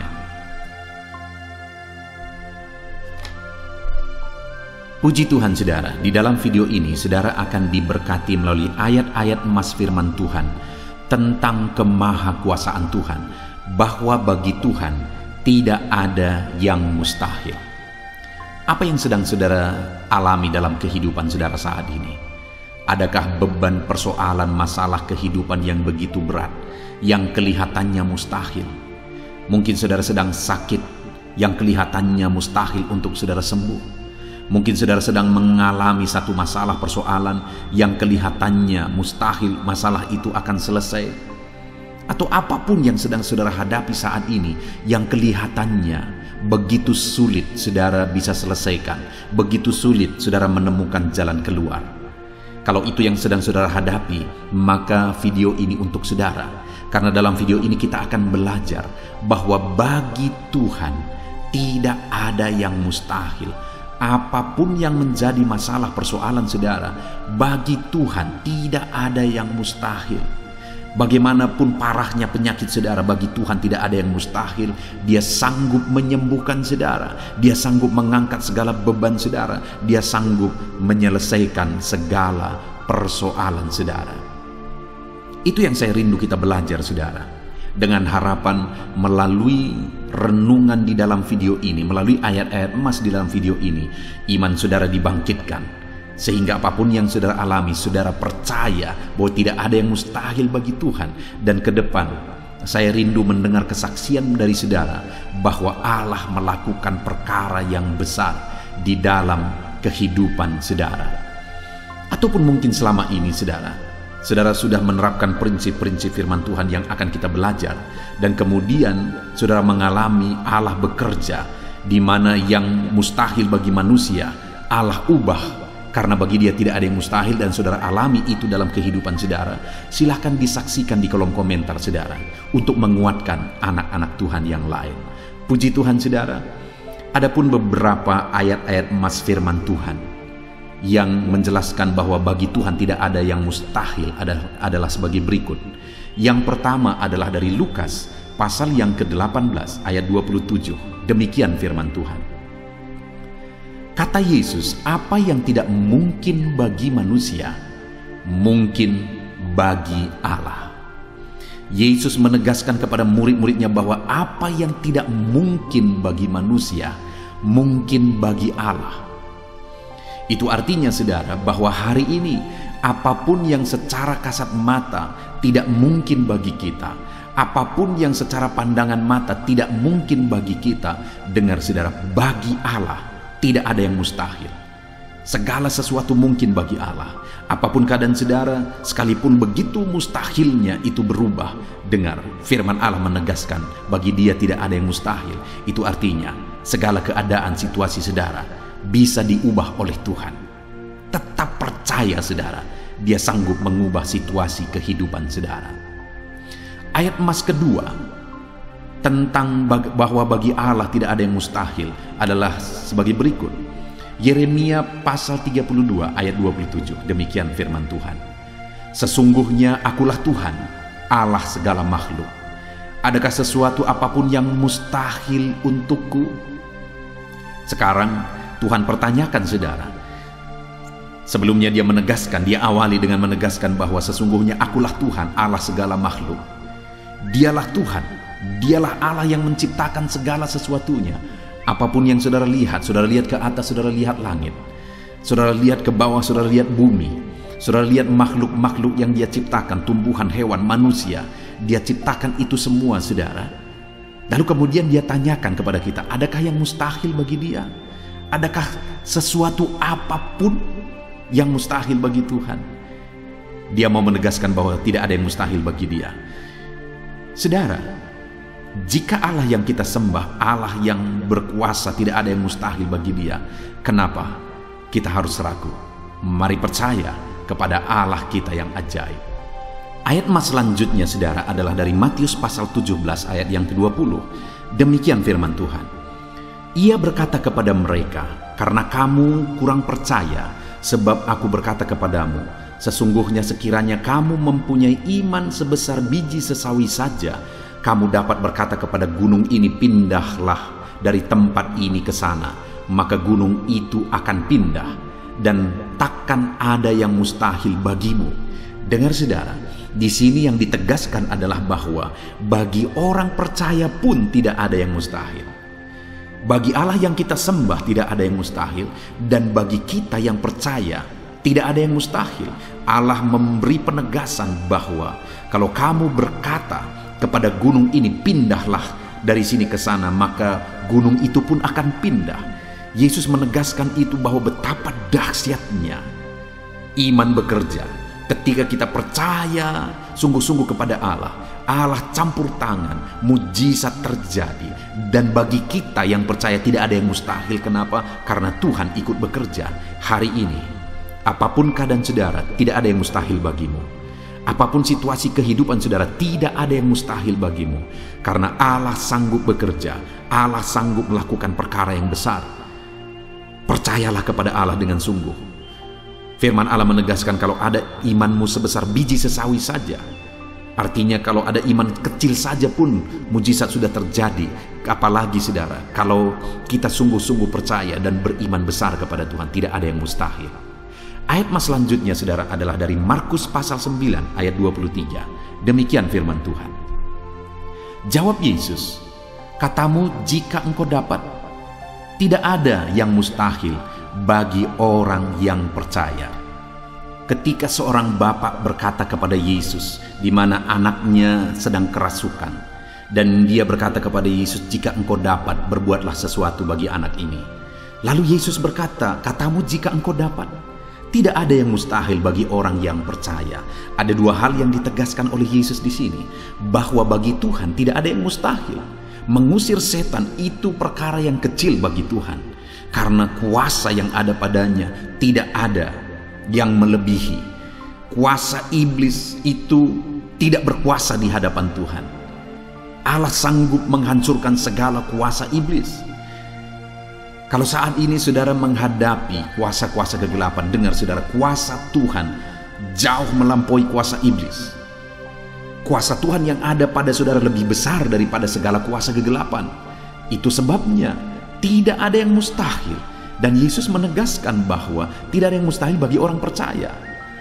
Puji Tuhan saudara, di dalam video ini saudara akan diberkati melalui ayat-ayat emas firman Tuhan tentang kemahakuasaan Tuhan, bahwa bagi Tuhan tidak ada yang mustahil. Apa yang sedang saudara alami dalam kehidupan saudara saat ini? Adakah beban, persoalan, masalah kehidupan yang begitu berat, yang kelihatannya mustahil? Mungkin saudara sedang sakit, yang kelihatannya mustahil untuk saudara sembuh. Mungkin saudara sedang mengalami satu masalah, persoalan yang kelihatannya mustahil masalah itu akan selesai. Atau apapun yang sedang saudara hadapi saat ini yang kelihatannya begitu sulit saudara bisa selesaikan, begitu sulit saudara menemukan jalan keluar. Kalau itu yang sedang saudara hadapi, maka video ini untuk saudara. Karena dalam video ini kita akan belajar bahwa bagi Tuhan tidak ada yang mustahil. Apapun yang menjadi masalah persoalan saudara, bagi Tuhan tidak ada yang mustahil. Bagaimanapun parahnya penyakit saudara, bagi Tuhan tidak ada yang mustahil. Dia sanggup menyembuhkan saudara. Dia sanggup mengangkat segala beban saudara. Dia sanggup menyelesaikan segala persoalan saudara. Itu yang saya rindu kita belajar saudara. Dengan harapan melalui renungan di dalam video ini, melalui ayat-ayat emas di dalam video ini, iman saudara dibangkitkan. Sehingga apapun yang saudara alami, saudara percaya bahwa tidak ada yang mustahil bagi Tuhan. Dan ke depan, saya rindu mendengar kesaksian dari saudara bahwa Allah melakukan perkara yang besar di dalam kehidupan saudara. Ataupun mungkin selama ini saudara sudah menerapkan prinsip-prinsip firman Tuhan yang akan kita belajar. Dan kemudian saudara mengalami Allah bekerja di mana yang mustahil bagi manusia, Allah ubah Karena bagi dia tidak ada yang mustahil dan saudara alami itu dalam kehidupan saudara. Silahkan disaksikan di kolom komentar saudara untuk menguatkan anak-anak Tuhan yang lain. Puji Tuhan saudara. Adapun beberapa ayat-ayat emas firman Tuhan yang menjelaskan bahwa bagi Tuhan tidak ada yang mustahil adalah sebagai berikut. Yang pertama adalah dari Lukas pasal yang ke-18 ayat 27. Demikian firman Tuhan. Kata Yesus, apa yang tidak mungkin bagi manusia, mungkin bagi Allah. Yesus menegaskan kepada murid-muridnya bahwa apa yang tidak mungkin bagi manusia, mungkin bagi Allah. Itu artinya saudara bahwa hari ini apapun yang secara kasat mata tidak mungkin bagi kita, apapun yang secara pandangan mata tidak mungkin bagi kita, dengar saudara, bagi Allah tidak ada yang mustahil. Segala sesuatu mungkin bagi Allah. Apapun keadaan saudara, sekalipun begitu mustahilnya itu berubah. Dengar, firman Allah menegaskan bagi dia tidak ada yang mustahil. Itu artinya segala keadaan situasi saudara bisa diubah oleh Tuhan. Tetap percaya saudara, dia sanggup mengubah situasi kehidupan saudara. Ayat emas kedua tentang bahwa bagi Allah tidak ada yang mustahil adalah sebagai berikut. Yeremia pasal 32 ayat 27. Demikian firman Tuhan. Sesungguhnya akulah Tuhan, Allah segala makhluk. Adakah sesuatu apapun yang mustahil untukku? Sekarang Tuhan pertanyakan saudara. Sebelumnya dia menegaskan, dia awali dengan menegaskan bahwa sesungguhnya akulah Tuhan, Allah segala makhluk. Dialah Tuhan, dialah Allah yang menciptakan segala sesuatunya. Apapun yang saudara lihat ke atas, saudara lihat langit, saudara lihat ke bawah, saudara lihat bumi, saudara lihat makhluk-makhluk yang dia ciptakan, tumbuhan, hewan, manusia, dia ciptakan itu semua saudara. Lalu kemudian dia tanyakan kepada kita, adakah yang mustahil bagi dia? Adakah sesuatu apapun yang mustahil bagi Tuhan? Dia mau menegaskan bahwa tidak ada yang mustahil bagi dia. Saudara, jika Allah yang kita sembah, Allah yang berkuasa, tidak ada yang mustahil bagi dia, kenapa kita harus ragu? Mari percaya kepada Allah kita yang ajaib. Ayat emas selanjutnya saudara adalah dari Matius pasal 17 ayat yang ke-20. Demikian firman Tuhan. Ia berkata kepada mereka, karena kamu kurang percaya, sebab aku berkata kepadamu, sesungguhnya sekiranya kamu mempunyai iman sebesar biji sesawi saja, kamu dapat berkata kepada gunung ini, pindahlah dari tempat ini ke sana, maka gunung itu akan pindah, dan takkan ada yang mustahil bagimu. Dengar saudara, di sini yang ditegaskan adalah bahwa bagi orang percaya pun tidak ada yang mustahil. Bagi Allah yang kita sembah tidak ada yang mustahil, dan bagi kita yang percaya tidak ada yang mustahil. Allah memberi penegasan bahwa kalau kamu berkata kepada gunung ini, pindahlah dari sini ke sana, maka gunung itu pun akan pindah. Yesus menegaskan itu bahwa betapa dahsyatnya iman bekerja. Ketika kita percaya sungguh-sungguh kepada Allah, Allah campur tangan, mujizat terjadi. Dan bagi kita yang percaya tidak ada yang mustahil. Kenapa? Karena Tuhan ikut bekerja. Hari ini, apapun keadaan saudara, tidak ada yang mustahil bagimu. Apapun situasi kehidupan saudara, tidak ada yang mustahil bagimu. Karena Allah sanggup bekerja, Allah sanggup melakukan perkara yang besar. Percayalah kepada Allah dengan sungguh. Firman Allah menegaskan kalau ada imanmu sebesar biji sesawi saja, artinya kalau ada iman kecil saja pun mujizat sudah terjadi. Apalagi saudara, kalau kita sungguh-sungguh percaya dan beriman besar kepada Tuhan, tidak ada yang mustahil. Ayat mas selanjutnya saudara adalah dari Markus pasal 9 ayat 23. Demikian firman Tuhan. Jawab Yesus, katamu jika engkau dapat, tidak ada yang mustahil bagi orang yang percaya. Ketika seorang bapak berkata kepada Yesus, di mana anaknya sedang kerasukan, dan dia berkata kepada Yesus, jika engkau dapat, berbuatlah sesuatu bagi anak ini. Lalu Yesus berkata, katamu jika engkau dapat. Tidak ada yang mustahil bagi orang yang percaya. Ada dua hal yang ditegaskan oleh Yesus di sini, bahwa bagi Tuhan tidak ada yang mustahil. Mengusir setan itu perkara yang kecil bagi Tuhan. Karena kuasa yang ada padanya tidak ada yang melebihi. Kuasa iblis itu tidak berkuasa di hadapan Tuhan. Allah sanggup menghancurkan segala kuasa iblis. Kalau saat ini saudara menghadapi kuasa-kuasa kegelapan, dengar saudara, kuasa Tuhan jauh melampaui kuasa iblis. Kuasa Tuhan yang ada pada saudara lebih besar daripada segala kuasa kegelapan. Itu sebabnya tidak ada yang mustahil. Dan Yesus menegaskan bahwa tidak ada yang mustahil bagi orang percaya.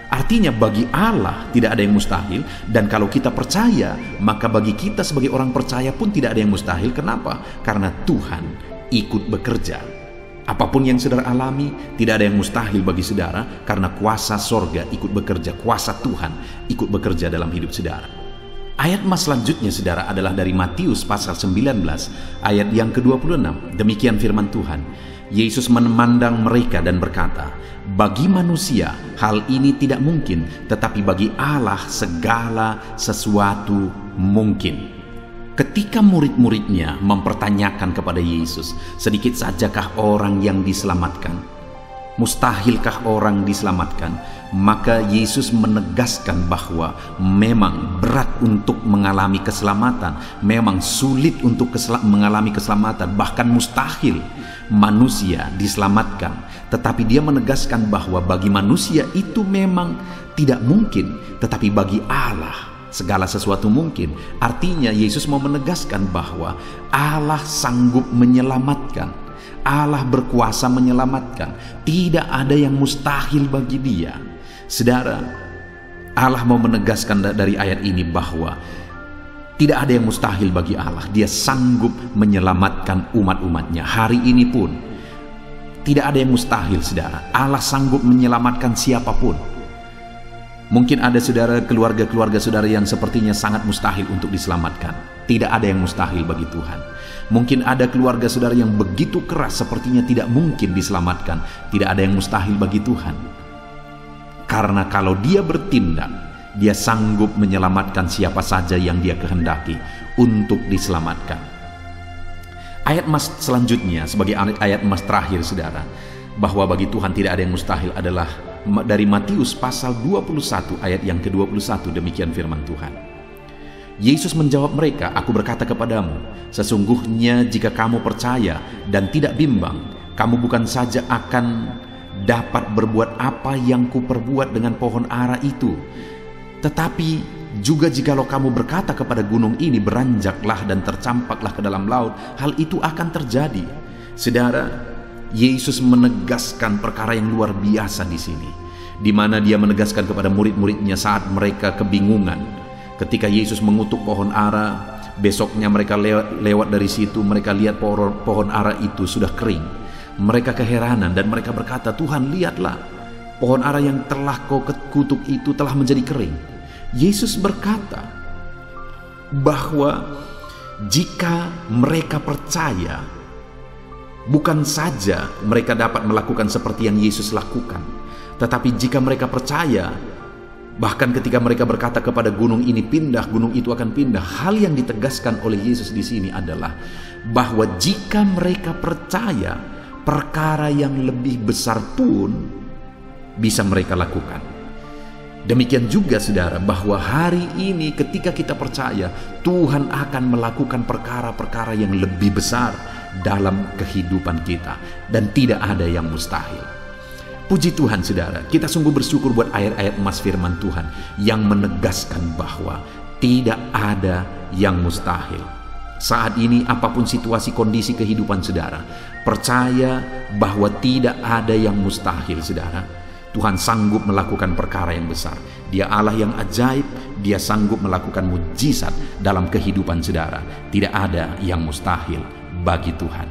Artinya bagi Allah tidak ada yang mustahil. Dan kalau kita percaya, maka bagi kita sebagai orang percaya pun tidak ada yang mustahil. Kenapa? Karena Tuhan ikut bekerja. Apapun yang saudara alami, tidak ada yang mustahil bagi saudara, karena kuasa sorga ikut bekerja, kuasa Tuhan ikut bekerja dalam hidup saudara. Ayat mas selanjutnya saudara adalah dari Matius pasal 19 ayat yang ke-26. Demikian firman Tuhan. Yesus memandang mereka dan berkata, bagi manusia hal ini tidak mungkin, tetapi bagi Allah segala sesuatu mungkin. Ketika murid-muridnya mempertanyakan kepada Yesus, sedikit sajakah orang yang diselamatkan? Mustahilkah orang diselamatkan? Maka Yesus menegaskan bahwa memang berat untuk mengalami keselamatan, memang sulit untuk mengalami keselamatan, bahkan mustahil manusia diselamatkan. Tetapi dia menegaskan bahwa bagi manusia itu memang tidak mungkin, tetapi bagi Allah segala sesuatu mungkin. Artinya Yesus mau menegaskan bahwa Allah sanggup menyelamatkan. Allah berkuasa menyelamatkan. Tidak ada yang mustahil bagi dia. Saudara, Allah mau menegaskan dari ayat ini bahwa tidak ada yang mustahil bagi Allah. Dia sanggup menyelamatkan umat-umatnya. Hari ini pun tidak ada yang mustahil, saudara. Allah sanggup menyelamatkan siapapun. Mungkin ada saudara, keluarga-keluarga saudara yang sepertinya sangat mustahil untuk diselamatkan. Tidak ada yang mustahil bagi Tuhan. Mungkin ada keluarga saudara yang begitu keras sepertinya tidak mungkin diselamatkan. Tidak ada yang mustahil bagi Tuhan. Karena kalau dia bertindak, dia sanggup menyelamatkan siapa saja yang dia kehendaki untuk diselamatkan. Ayat mas selanjutnya sebagai ayat mas terakhir saudara, bahwa bagi Tuhan tidak ada yang mustahil adalah dari Matius pasal 21 ayat yang ke-21. Demikian firman Tuhan. Yesus menjawab mereka, aku berkata kepadamu, sesungguhnya jika kamu percaya dan tidak bimbang, kamu bukan saja akan dapat berbuat apa yang kuperbuat dengan pohon ara itu, tetapi juga jikalau kamu berkata kepada gunung ini, beranjaklah dan tercampaklah ke dalam laut, hal itu akan terjadi. Saudara, Yesus menegaskan perkara yang luar biasa di sini, di mana dia menegaskan kepada murid-muridnya saat mereka kebingungan. Ketika Yesus mengutuk pohon ara, besoknya mereka lewat dari situ, mereka lihat pohon ara itu sudah kering. Mereka keheranan dan mereka berkata, Tuhan, lihatlah, pohon ara yang telah kau kutuk itu telah menjadi kering. Yesus berkata bahwa jika mereka percaya, bukan saja mereka dapat melakukan seperti yang Yesus lakukan, tetapi jika mereka percaya, bahkan ketika mereka berkata kepada gunung ini pindah, gunung itu akan pindah. Hal yang ditegaskan oleh Yesus di sini adalah bahwa jika mereka percaya, perkara yang lebih besar pun bisa mereka lakukan. Demikian juga saudara, bahwa hari ini ketika kita percaya, Tuhan akan melakukan perkara-perkara yang lebih besar dalam kehidupan kita, dan tidak ada yang mustahil. Puji Tuhan saudara, kita sungguh bersyukur buat ayat-ayat emas firman Tuhan yang menegaskan bahwa tidak ada yang mustahil. Saat ini apapun situasi kondisi kehidupan saudara, percaya bahwa tidak ada yang mustahil saudara. Tuhan sanggup melakukan perkara yang besar. Dia Allah yang ajaib, dia sanggup melakukan mujizat dalam kehidupan saudara. Tidak ada yang mustahil bagi Tuhan.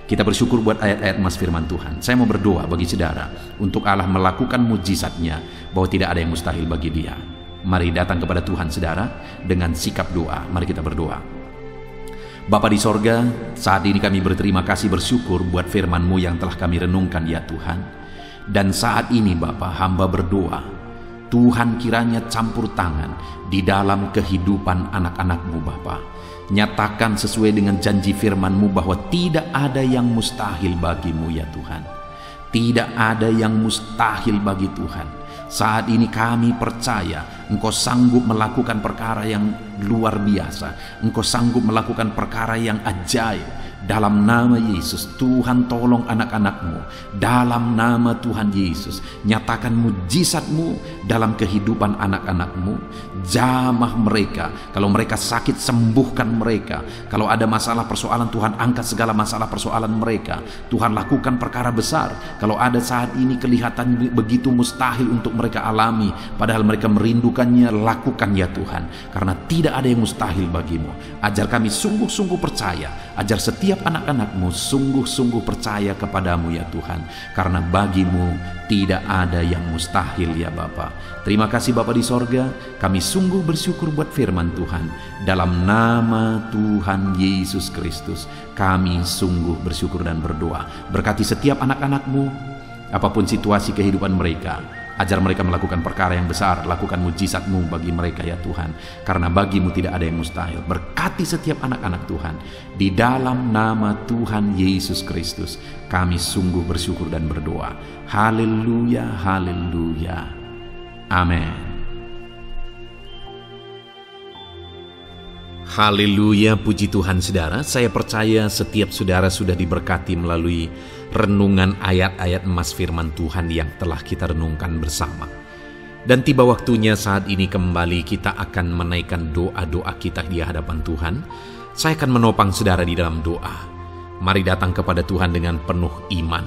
Kita bersyukur buat ayat-ayat emas firman Tuhan. Saya mau berdoa bagi saudara untuk Allah melakukan mujizatnya, bahwa tidak ada yang mustahil bagi dia. Mari datang kepada Tuhan saudara dengan sikap doa. Mari kita berdoa. Bapa di sorga, saat ini kami berterima kasih bersyukur buat firman-Mu yang telah kami renungkan ya Tuhan. Dan saat ini Bapa, hamba berdoa, Tuhan kiranya campur tangan di dalam kehidupan anak-anak-Mu Bapa. Nyatakan sesuai dengan janji firman-Mu bahwa tidak ada yang mustahil bagi-Mu ya Tuhan. Tidak ada yang mustahil bagi Tuhan. Saat ini kami percaya Engkau sanggup melakukan perkara yang luar biasa. Engkau sanggup melakukan perkara yang ajaib. Dalam nama Yesus, Tuhan tolong anak-anak-Mu. Dalam nama Tuhan Yesus, nyatakan mujizat-Mu dalam kehidupan anak-anak-Mu. Jamah mereka. Kalau mereka sakit, sembuhkan mereka. Kalau ada masalah persoalan, Tuhan angkat segala masalah persoalan mereka. Tuhan lakukan perkara besar. Kalau ada saat ini kelihatan begitu mustahil untuk mereka alami, padahal mereka merindukannya, lakukan ya Tuhan. Karena tidak ada yang mustahil bagi-Mu. Ajar kami sungguh-sungguh percaya. Ajar setiap anak-anak-Mu sungguh-sungguh percaya kepadamu ya Tuhan. Karena bagi-Mu tidak ada yang mustahil ya Bapa. Terima kasih Bapa di sorga. Kami sungguh bersyukur buat firman Tuhan. Dalam nama Tuhan Yesus Kristus, kami sungguh bersyukur dan berdoa. Berkati setiap anak-anak-Mu, apapun situasi kehidupan mereka. Ajar mereka melakukan perkara yang besar. Lakukan mujizat-Mu bagi mereka ya Tuhan. Karena bagi-Mu tidak ada yang mustahil. Berkati setiap anak-anak Tuhan. Di dalam nama Tuhan Yesus Kristus, kami sungguh bersyukur dan berdoa. Haleluya, haleluya. Amin. Haleluya, puji Tuhan saudara. Saya percaya setiap saudara sudah diberkati melalui renungan ayat-ayat emas firman Tuhan yang telah kita renungkan bersama. Dan tiba waktunya saat ini kembali kita akan menaikkan doa-doa kita di hadapan Tuhan. Saya akan menopang saudara di dalam doa. Mari datang kepada Tuhan dengan penuh iman,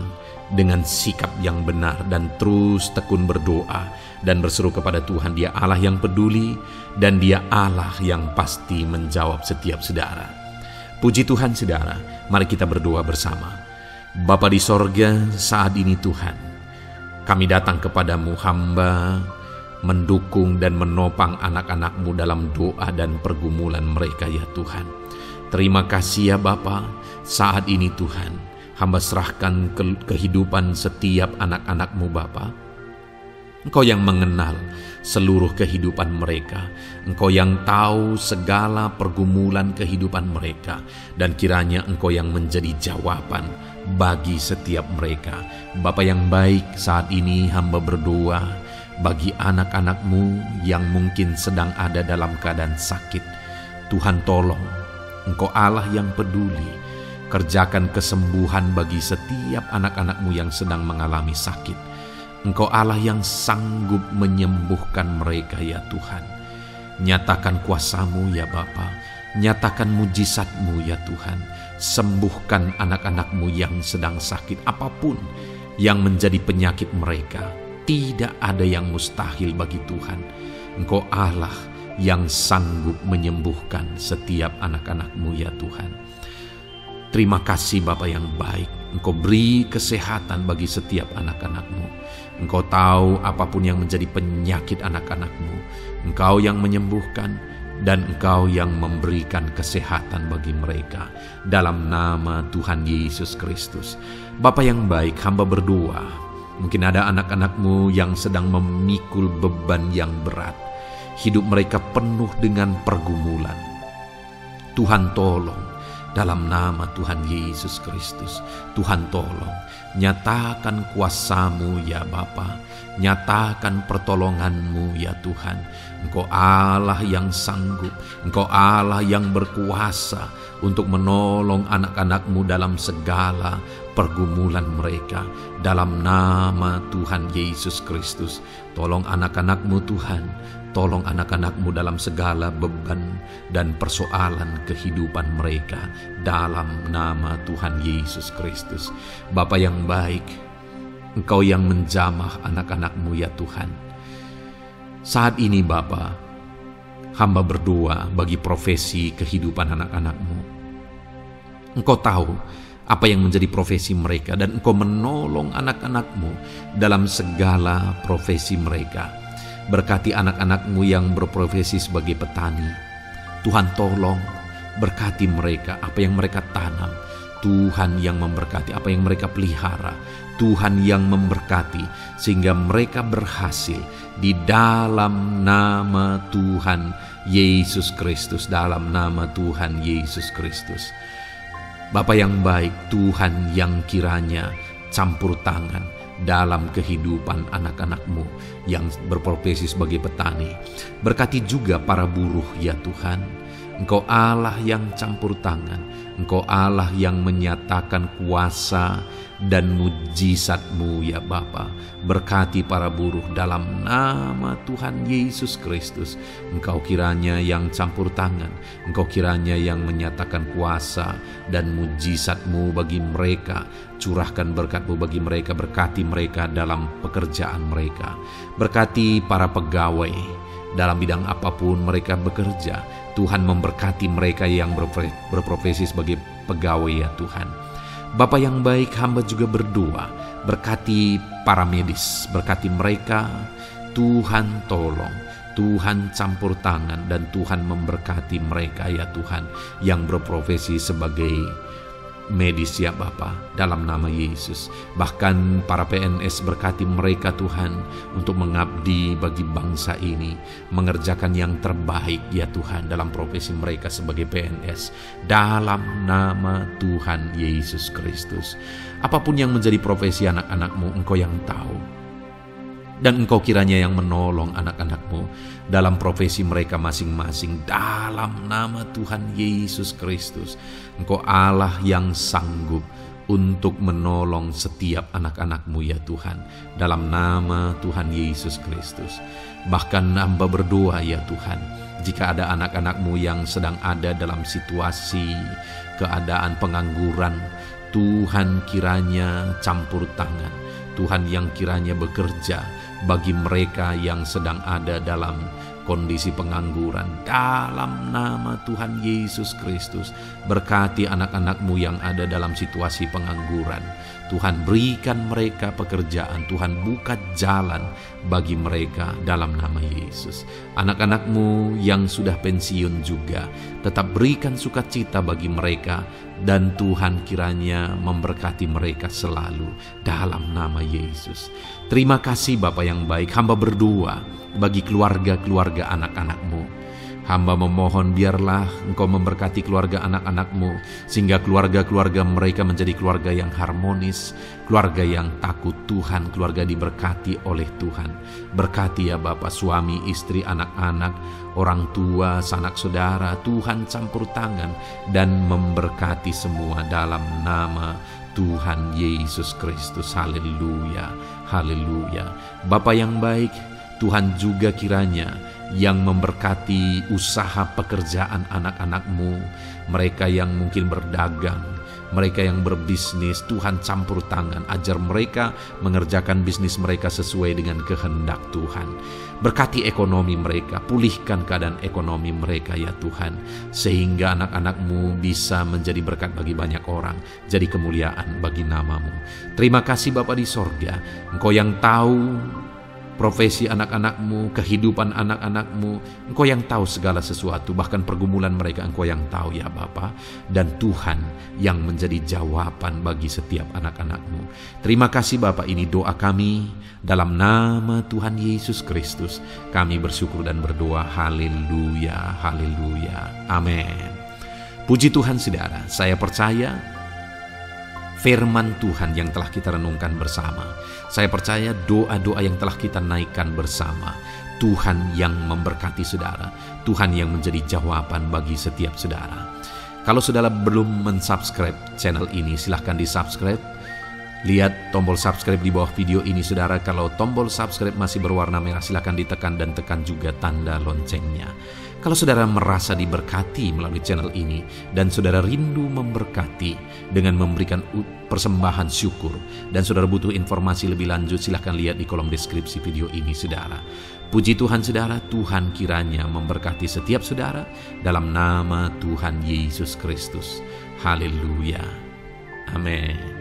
dengan sikap yang benar, dan terus tekun berdoa dan berseru kepada Tuhan. Dia Allah yang peduli dan Dia Allah yang pasti menjawab setiap saudara. Puji Tuhan saudara, mari kita berdoa bersama. Bapa di sorga, saat ini Tuhan, kami datang kepadamu hamba, mendukung dan menopang anak-anak-Mu dalam doa dan pergumulan mereka ya Tuhan. Terima kasih ya Bapa, saat ini Tuhan, hamba serahkan kehidupan setiap anak-anak-Mu Bapa. Engkau yang mengenal seluruh kehidupan mereka. Engkau yang tahu segala pergumulan kehidupan mereka. Dan kiranya Engkau yang menjadi jawaban bagi setiap mereka. Bapa yang baik, saat ini hamba berdoa bagi anak-anak-Mu yang mungkin sedang ada dalam keadaan sakit. Tuhan tolong, Engkau Allah yang peduli. Kerjakan kesembuhan bagi setiap anak-anak-Mu yang sedang mengalami sakit. Engkau Allah yang sanggup menyembuhkan mereka ya Tuhan. Nyatakan kuasa-Mu ya Bapa. Nyatakan mujizat-Mu ya Tuhan. Sembuhkan anak-anak-Mu yang sedang sakit, apapun yang menjadi penyakit mereka. Tidak ada yang mustahil bagi Tuhan. Engkau Allah yang sanggup menyembuhkan setiap anak-anak-Mu ya Tuhan. Terima kasih Bapa yang baik. Engkau beri kesehatan bagi setiap anak-anak-Mu. Engkau tahu apapun yang menjadi penyakit anak-anak-Mu. Engkau yang menyembuhkan dan Engkau yang memberikan kesehatan bagi mereka. Dalam nama Tuhan Yesus Kristus. Bapa yang baik, hamba berdoa. Mungkin ada anak-anak-Mu yang sedang memikul beban yang berat. Hidup mereka penuh dengan pergumulan. Tuhan tolong. Dalam nama Tuhan Yesus Kristus, Tuhan tolong, nyatakan kuasa-Mu ya Bapa, nyatakan pertolongan-Mu ya Tuhan. Engkau Allah yang sanggup, Engkau Allah yang berkuasa untuk menolong anak-anak-Mu dalam segala pergumulan mereka. Dalam nama Tuhan Yesus Kristus, tolong anak-anak-Mu Tuhan. Tolong anak-anak-Mu dalam segala beban dan persoalan kehidupan mereka. Dalam nama Tuhan Yesus Kristus. Bapa yang baik, Engkau yang menjamah anak-anak-Mu ya Tuhan. Saat ini Bapa, hamba berdoa bagi profesi kehidupan anak-anak-Mu. Engkau tahu apa yang menjadi profesi mereka, dan Engkau menolong anak-anak-Mu dalam segala profesi mereka. Berkati anak-anak-Mu yang berprofesi sebagai petani. Tuhan tolong, berkati mereka apa yang mereka tanam. Tuhan yang memberkati. Apa yang mereka pelihara, Tuhan yang memberkati, sehingga mereka berhasil di dalam nama Tuhan Yesus Kristus. Dalam nama Tuhan Yesus Kristus. Bapa yang baik, Tuhan yang kiranya campur tangan dalam kehidupan anak-anak-Mu yang berprofesi sebagai petani. Berkati juga para buruh ya Tuhan. Engkau Allah yang campur tangan, Engkau Allah yang menyatakan kuasa dan mujizat-Mu ya Bapa. Berkati para buruh dalam nama Tuhan Yesus Kristus. Engkau kiranya yang campur tangan, Engkau kiranya yang menyatakan kuasa dan mujizat-Mu bagi mereka. Curahkan berkat-Mu bagi mereka, berkati mereka dalam pekerjaan mereka. Berkati para pegawai dalam bidang apapun mereka bekerja. Tuhan memberkati mereka yang berprofesi sebagai pegawai ya Tuhan. Bapa yang baik, hamba juga berdoa, berkati para medis, berkati mereka. Tuhan tolong, Tuhan campur tangan, dan Tuhan memberkati mereka ya Tuhan yang berprofesi sebagai medis ya Bapa, dalam nama Yesus. Bahkan para PNS, berkati mereka Tuhan untuk mengabdi bagi bangsa ini, mengerjakan yang terbaik ya Tuhan dalam profesi mereka sebagai PNS, dalam nama Tuhan Yesus Kristus. Apapun yang menjadi profesi anak-anak-Mu, Engkau yang tahu, dan Engkau kiranya yang menolong anak-anak-Mu dalam profesi mereka masing-masing, dalam nama Tuhan Yesus Kristus. Engkau Allah yang sanggup untuk menolong setiap anak-anak-Mu ya Tuhan, dalam nama Tuhan Yesus Kristus. Bahkan hamba berdoa ya Tuhan, jika ada anak-anak-Mu yang sedang ada dalam situasi keadaan pengangguran, Tuhan kiranya campur tangan, Tuhan yang kiranya bekerja bagi mereka yang sedang ada dalam kondisi pengangguran, dalam nama Tuhan Yesus Kristus. Berkati anak-anak-Mu yang ada dalam situasi pengangguran. Tuhan berikan mereka pekerjaan, Tuhan buka jalan bagi mereka dalam nama Yesus. Anak-anak-Mu yang sudah pensiun juga, tetap berikan sukacita bagi mereka, dan Tuhan kiranya memberkati mereka selalu dalam nama Yesus. Terima kasih Bapa yang baik, hamba berdoa bagi keluarga-keluarga anak-anak-Mu. Hamba memohon biarlah Engkau memberkati keluarga anak-anak-Mu, sehingga keluarga-keluarga mereka menjadi keluarga yang harmonis, keluarga yang takut Tuhan, keluarga diberkati oleh Tuhan. Berkati ya Bapa, suami, istri, anak-anak, orang tua, sanak saudara, Tuhan campur tangan dan memberkati semua dalam nama Tuhan Yesus Kristus. Haleluya, haleluya. Bapa yang baik, Tuhan juga kiranya yang memberkati usaha pekerjaan anak-anak-Mu, mereka yang mungkin berdagang, mereka yang berbisnis. Tuhan campur tangan, ajar mereka mengerjakan bisnis mereka sesuai dengan kehendak Tuhan. Berkati ekonomi mereka, pulihkan keadaan ekonomi mereka ya Tuhan, sehingga anak-anak-Mu bisa menjadi berkat bagi banyak orang, jadi kemuliaan bagi nama-Mu. Terima kasih Bapa di sorga, Engkau yang tahu profesi anak-anak-Mu, kehidupan anak-anak-Mu. Engkau yang tahu segala sesuatu, bahkan pergumulan mereka Engkau yang tahu ya Bapa. Dan Tuhan yang menjadi jawaban bagi setiap anak-anak-Mu. Terima kasih Bapa, ini doa kami dalam nama Tuhan Yesus Kristus. Kami bersyukur dan berdoa. Haleluya, haleluya, amin. Puji Tuhan saudara, saya percaya firman Tuhan yang telah kita renungkan bersama, saya percaya doa-doa yang telah kita naikkan bersama, Tuhan yang memberkati saudara, Tuhan yang menjadi jawaban bagi setiap saudara. Kalau saudara belum mensubscribe channel ini, silahkan di-subscribe. Lihat tombol subscribe di bawah video ini saudara. Kalau tombol subscribe masih berwarna merah, silahkan ditekan dan tekan juga tanda loncengnya. Kalau saudara merasa diberkati melalui channel ini dan saudara rindu memberkati dengan memberikan persembahan syukur, dan saudara butuh informasi lebih lanjut, silahkan lihat di kolom deskripsi video ini saudara. Puji Tuhan saudara, Tuhan kiranya memberkati setiap saudara dalam nama Tuhan Yesus Kristus. Haleluya, amin.